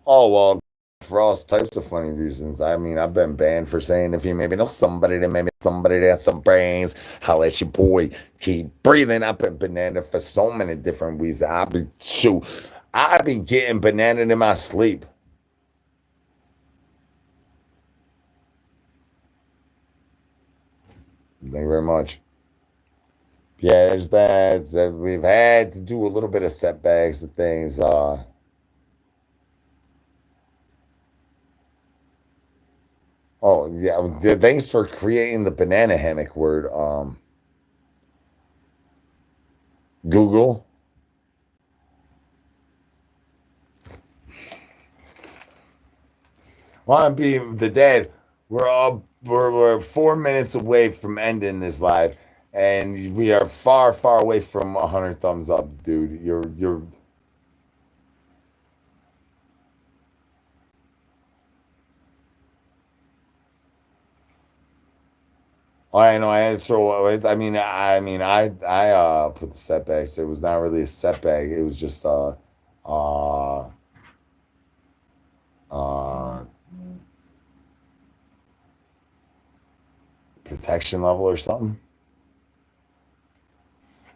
Oh well, for all types of funny reasons. I mean, I've been banned for saying if you maybe know somebody that maybe somebody that has some brains, holla at your boy. Keep breathing. I've been banana for so many different reasons. I've been getting banana in my sleep. Thank you very much. Yeah, there's bad. We've had to do a little bit of setbacks and things. Oh yeah. Thanks for creating the banana hammock word. Google. Want to be the dad? We're 4 minutes away from ending this live, and we are far away from 100 thumbs up, dude. You're. I know I had to throw. I put the setbacks. It was not really a setback. It was just uh, uh, protection level or something.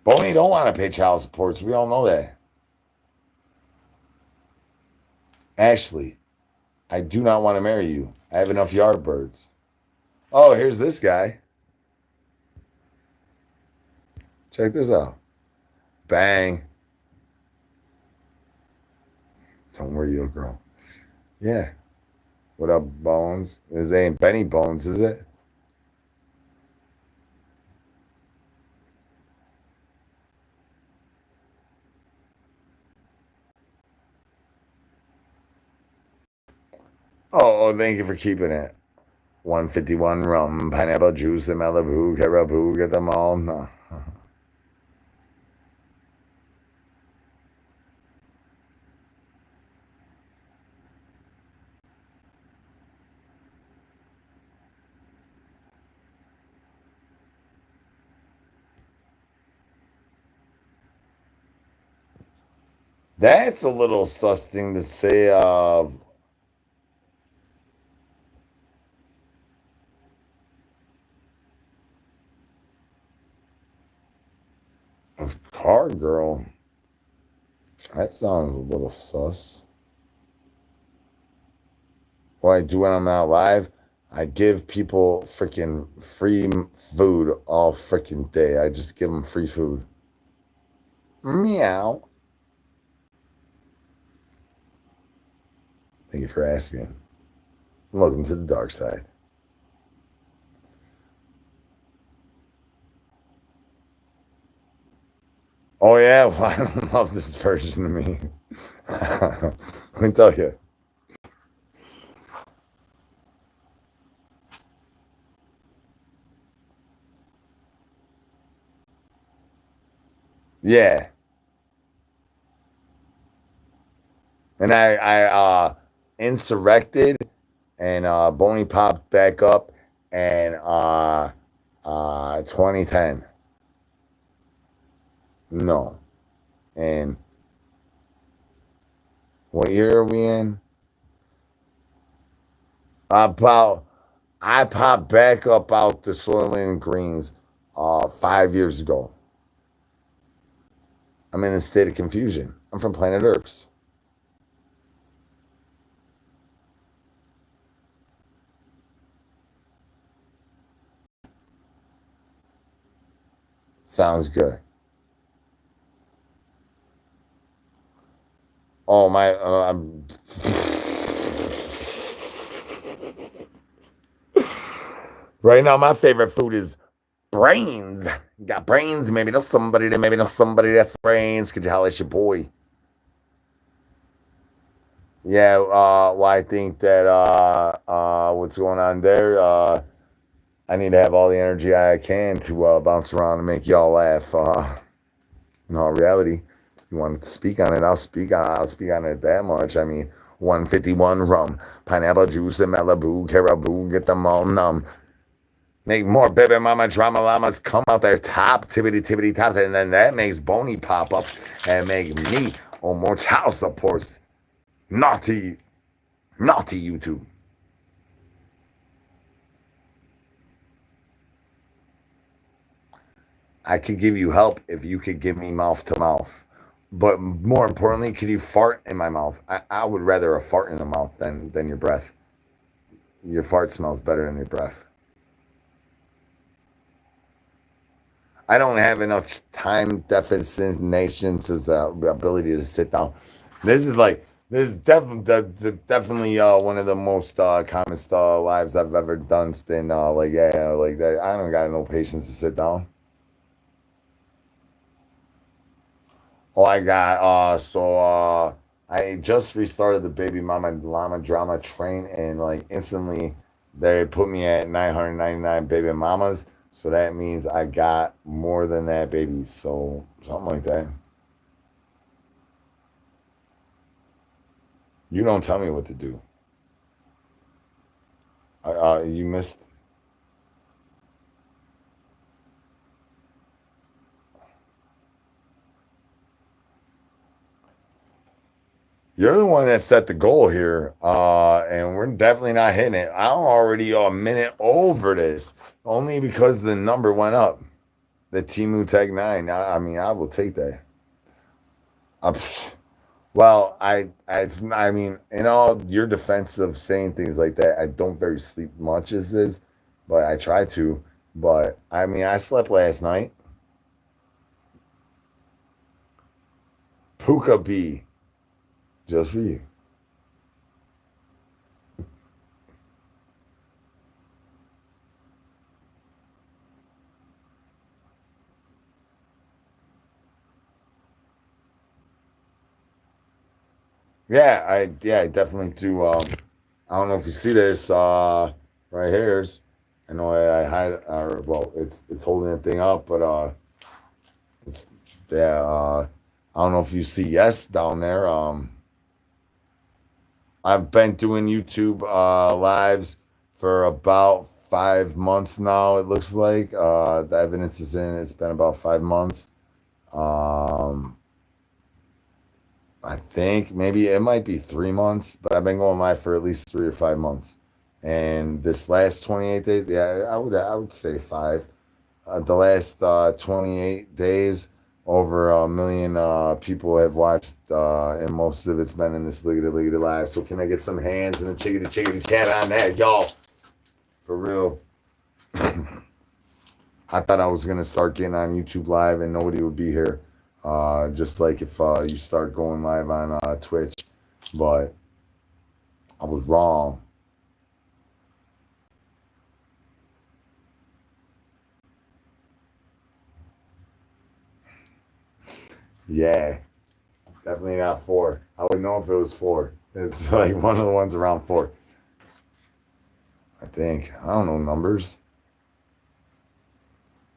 But we don't want to pay child supports. We all know that. Ashley, I do not want to marry you. I have enough yardbirds. Oh, here's this guy. Check this out. Bang. Don't worry, your girl. Yeah. What up, Bones? This ain't Benny Bones, is it? Thank you for keeping it. 151 rum, pineapple juice, and Malibu, Caribou, get them all. No. That's a little sus thing to say of car girl. That sounds a little sus. What I do when I'm not live, I give people freaking free food all freaking day. I just give them free food. Meow. Thank you for asking. Welcome to the dark side. Oh yeah, well, I don't love this version of me. Let me tell you. Yeah. And I insurrected and Boney popped back up and 2010. No. And what year are we in? About I popped back up out the Soylent Greens 5 years ago. I'm in a state of confusion. I'm from planet Earths. Sounds good. Oh my! Right now, my favorite food is brains. You got brains? Maybe know somebody that's brains. Could you holler at your boy? Yeah, well, I think that what's going on there? I need to have all the energy I can to bounce around and make y'all laugh. In all reality, you want to speak on it? I'll speak on it that much. I mean, 151 rum, pineapple juice, and Malibu, caribou, get them all numb. Make more baby mama drama llamas come out their top, tippity tippity tops, and then that makes Boney pop up and make me on more child supports. Naughty, naughty YouTube. I could give you help if you could give me mouth to mouth. But more importantly, could you fart in my mouth? I would rather a fart in the mouth than your breath. Your fart smells better than your breath. I don't have enough time definitions as the ability to sit down. This is definitely one of the most common lives I've ever done. Stin, like yeah, like that. I don't got no patience to sit down. Oh, I got I just restarted the baby mama llama drama train and like instantly they put me at 999 baby mamas. So that means I got more than that babies. So something like that. You don't tell me what to do. You missed. You're the one that set the goal here, and we're definitely not hitting it. I'm already a minute over this, only because the number went up. The Timu Tech 9. I mean, I will take that. Uh, well, I mean, in all your defense of saying things like that, I don't very sleep much as is, but I try to. But I mean, I slept last night. Puka B, just for you. Yeah, I definitely do. I don't know if you see this right here's. I know I hide or well, it's holding the thing up, but it's yeah. I don't know if you see yes down there. I've been doing YouTube lives for about 5 months now. It looks like the evidence is in. It's been about 5 months. Um, I think maybe it might be 3 months, but I've been going live for at least 3 or 5 months. And this last 28 days, yeah, I would say five. The last 28 days, over a million people have watched, and most of it's been in this Liggity Live. So can I get some hands and a chickity cat on that, y'all? For real. I thought I was gonna start getting on YouTube Live and nobody would be here. Just like if you start going live on Twitch, but I was wrong. Yeah, definitely not four. I would know if it was four. It's like one of the ones around four. I think. I don't know numbers.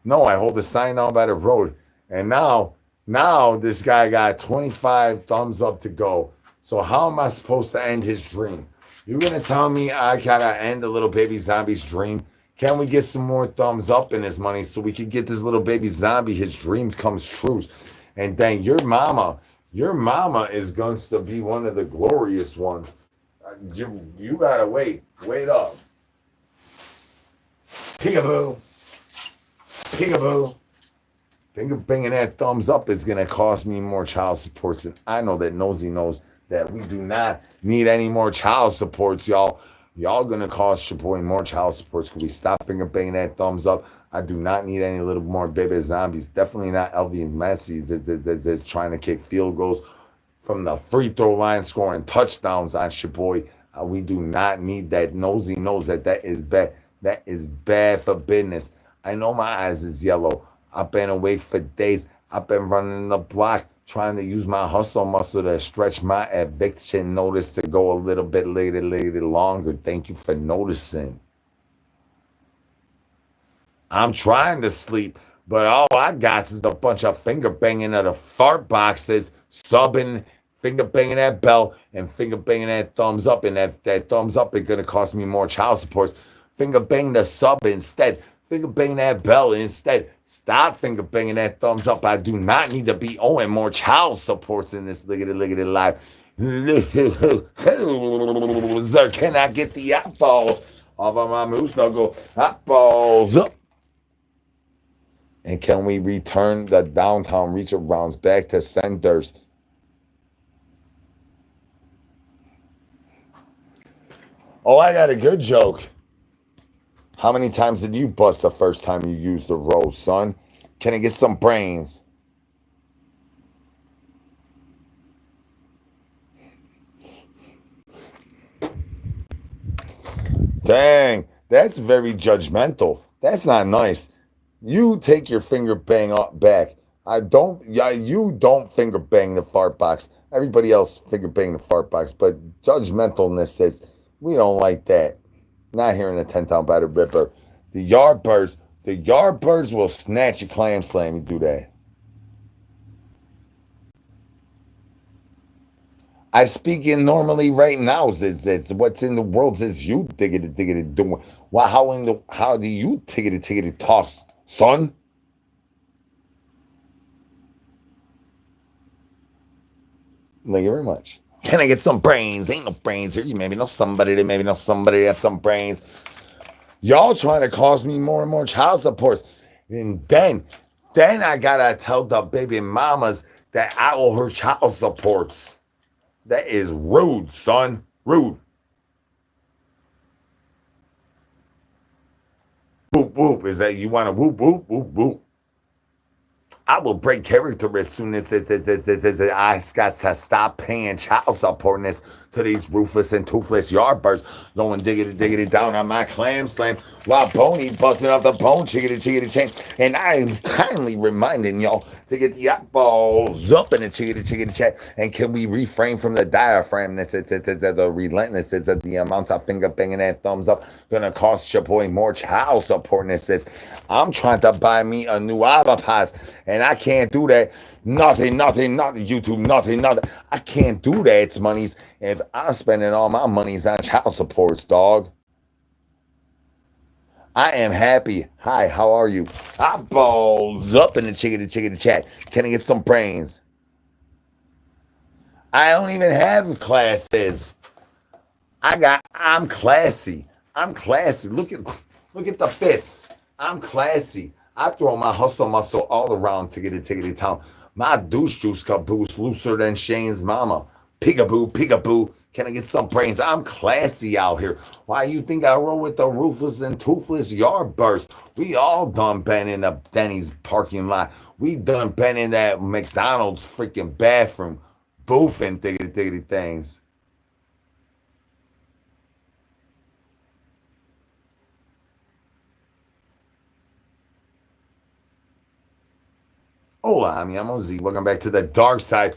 No, I hold the sign out by the road. And now this guy got 25 thumbs up to go. So how am I supposed to end his dream? You gonna tell me I gotta end the little baby zombie's dream? Can we get some more thumbs up in his money so we can get this little baby zombie his dreams comes true? And then your mama is going to be one of the glorious ones. You gotta wait up. Peekaboo. Peekaboo. Finger banging that thumbs up is going to cost me more child supports. And I know that Nosy knows that we do not need any more child supports, y'all. Y'all going to cost your boy more child supports. Can we stop finger banging that thumbs up? I do not need any little more baby zombies. Definitely not Elvie and Messi that's trying to kick field goals from the free throw line, scoring touchdowns on your boy. We do not need that. Nosy knows that is bad. That is bad for business. I know my eyes is yellow. I've been awake for days. I've been running the block trying to use my hustle muscle to stretch my eviction notice to go a little bit later longer. Thank you for noticing. I'm trying to sleep, but all I got is a bunch of finger banging of the fart boxes, subbing, finger banging that bell, and finger banging that thumbs up. And that thumbs up is going to cost me more child supports. Finger bang the sub instead. Finger bang that bell instead. Stop finger banging that thumbs up. I do not need to be owing more child supports in this liggity life. Sir, can I get the eyeballs off of my moose knuckle? Eyeballs up. And can we return the downtown reach arounds back to senders? Oh, I got a good joke. How many times did you bust the first time you used the rose, son? Can I get some brains? Dang, that's very judgmental. That's not nice. You take your finger bang back. You don't finger bang the fart box. Everybody else finger bang the fart box, but judgmentalness says we don't like that. Not here in the 10-town battle ripper. The yardbirds will snatch your clam slam. You do that. I speak in normally right now. Says what's in the world says you diggity doing. Well, how do you tiggity toss, son? Thank you very much. Can I get some brains? Ain't no brains here. You maybe know somebody that has some brains. Y'all trying to cause me more and more child supports. And then I gotta tell the baby mamas that I owe her child supports. That is rude, son. Rude. Whoop, whoop. Is that you want to whoop, whoop, whoop, whoop? I will break character as soon as I got to stop paying child support to these ruthless and toothless yardbirds going diggity down on my clam slam while Boney busting off the bone chickity chain. And I am kindly reminding y'all to get the eyeballs up in the chickity chat. And can we refrain from the diaphragm? This is the relentlessness of the amounts of finger banging that thumbs up gonna cost your boy more child support. I'm trying to buy me a new avapas, and I can't do that. Nothing, YouTube, nothing. I can't do that, it's monies, if I'm spending all my monies on child supports, dog. I am happy. Hi, how are you? Eyeballs up in the chickity chat. Can I get some brains? I don't even have classes. I'm classy. Look at the fits. I'm classy. I throw my hustle muscle all around tickety town. My douche juice caboose looser than Shane's mama. Peekaboo. Can I get some brains? I'm classy out here. Why you think I roll with the ruthless and toothless yardbirds? We all done been in the Denny's parking lot. We done been in that McDonald's freaking bathroom. Boofing diggity things. Hola, mi amo Z. Welcome back to the dark side.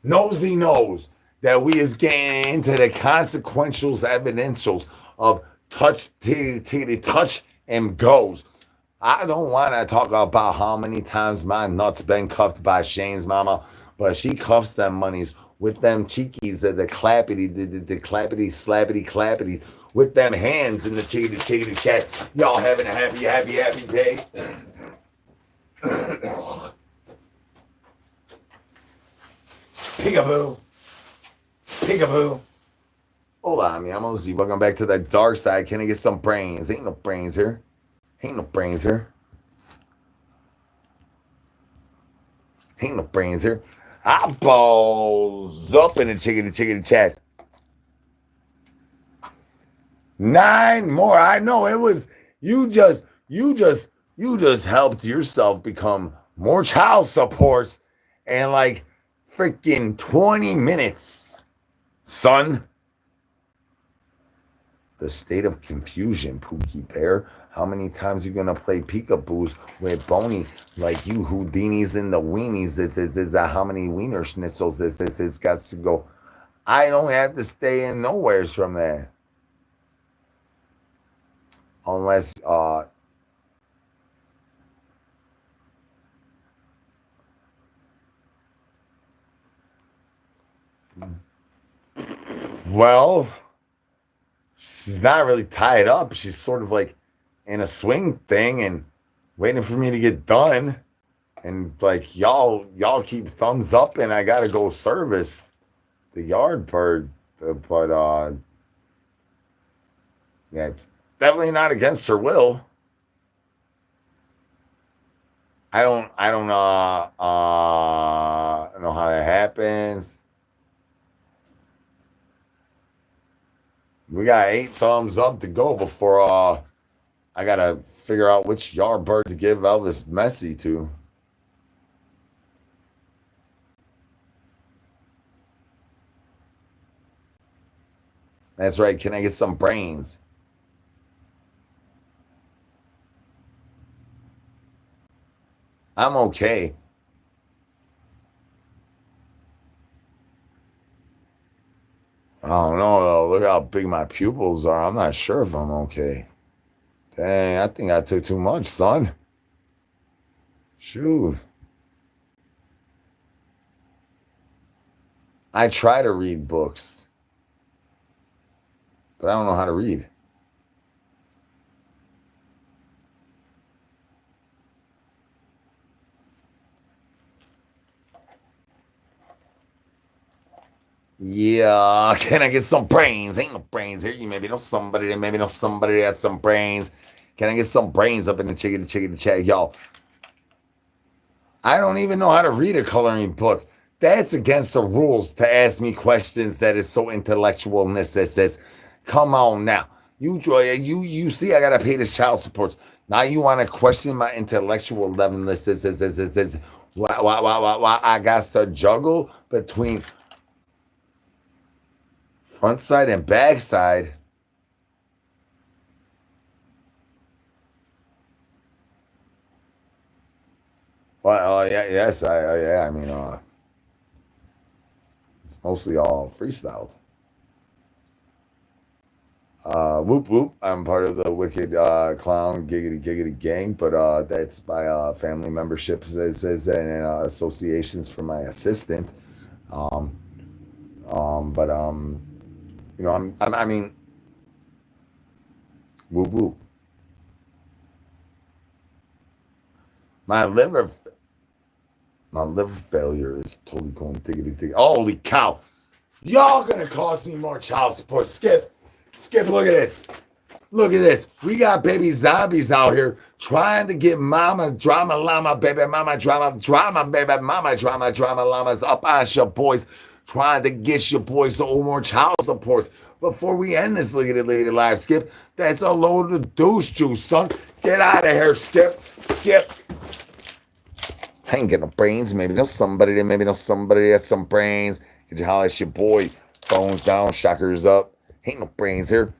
Nosy knows that we is getting into the consequentials, evidentials of touch and goes. I don't want to talk about how many times my nuts been cuffed by Shane's mama, but she cuffs them monies with them cheekies, the clappity, the clappity, slappity, clappities, with them hands in the chickity chat. Y'all having a happy day. Peekaboo. Hola, mi amo Z. Welcome back to the dark side. Can I get some brains? Ain't no brains here. Eyeballs up in the chickity chat. 9 more. I know it was you just helped yourself become more child supports in like freaking 20 minutes, son. The state of confusion, Pookie Bear. How many times you gonna play peekaboos with Boney like you Houdini's in the weenies? This is how many wiener schnitzels this got to go. I don't have to stay in nowheres from there. Unless well, she's not really tied up. She's sort of like in a swing thing and waiting for me to get done. And like y'all keep thumbs up and I gotta go service the yard bird. But yeah, it's definitely not against her will. I don't know how that happens. We got 8 thumbs up to go before I gotta figure out which yard bird to give Elvis Messi to. That's right. Can I get some brains? I'm okay. I don't know though. Look how big my pupils are. I'm not sure if I'm okay. Dang, I think I took too much, son. Shoot. I try to read books, but I don't know how to read. Yeah, can I get some brains? Ain't no brains here. You maybe know somebody that maybe know somebody that has some brains. Can I get some brains up in the chicken chat? Y'all, I don't even know how to read a coloring book. That's against the rules to ask me questions that is so intellectualness that says, come on now. You see I gotta pay the child supports. Now you want to question my intellectual level. This why I got to juggle between front side and back side. Well, yeah, yes, yeah. I mean, it's mostly all freestyled. Whoop whoop. I'm part of the Wicked Clown Giggity Giggity Gang, but that's my family memberships and associations for my assistant. Um, but I mean, whoop whoop. My liver, my liver failure is totally going diggity dig. Holy cow! Y'all gonna cost me more child support. Skip, look at this. Look at this. We got baby zombies out here trying to get mama drama llama, baby mama drama, baby mama drama llamas up on your boys, trying to get your boys to owe more child supports. Before we end this look at it live, Skip, that's a load of douche juice, son. Get out of here, Skip. I ain't got no brains. Maybe know somebody that has some brains. Could you holler at your boy? Phones down, shockers up. Ain't no brains here.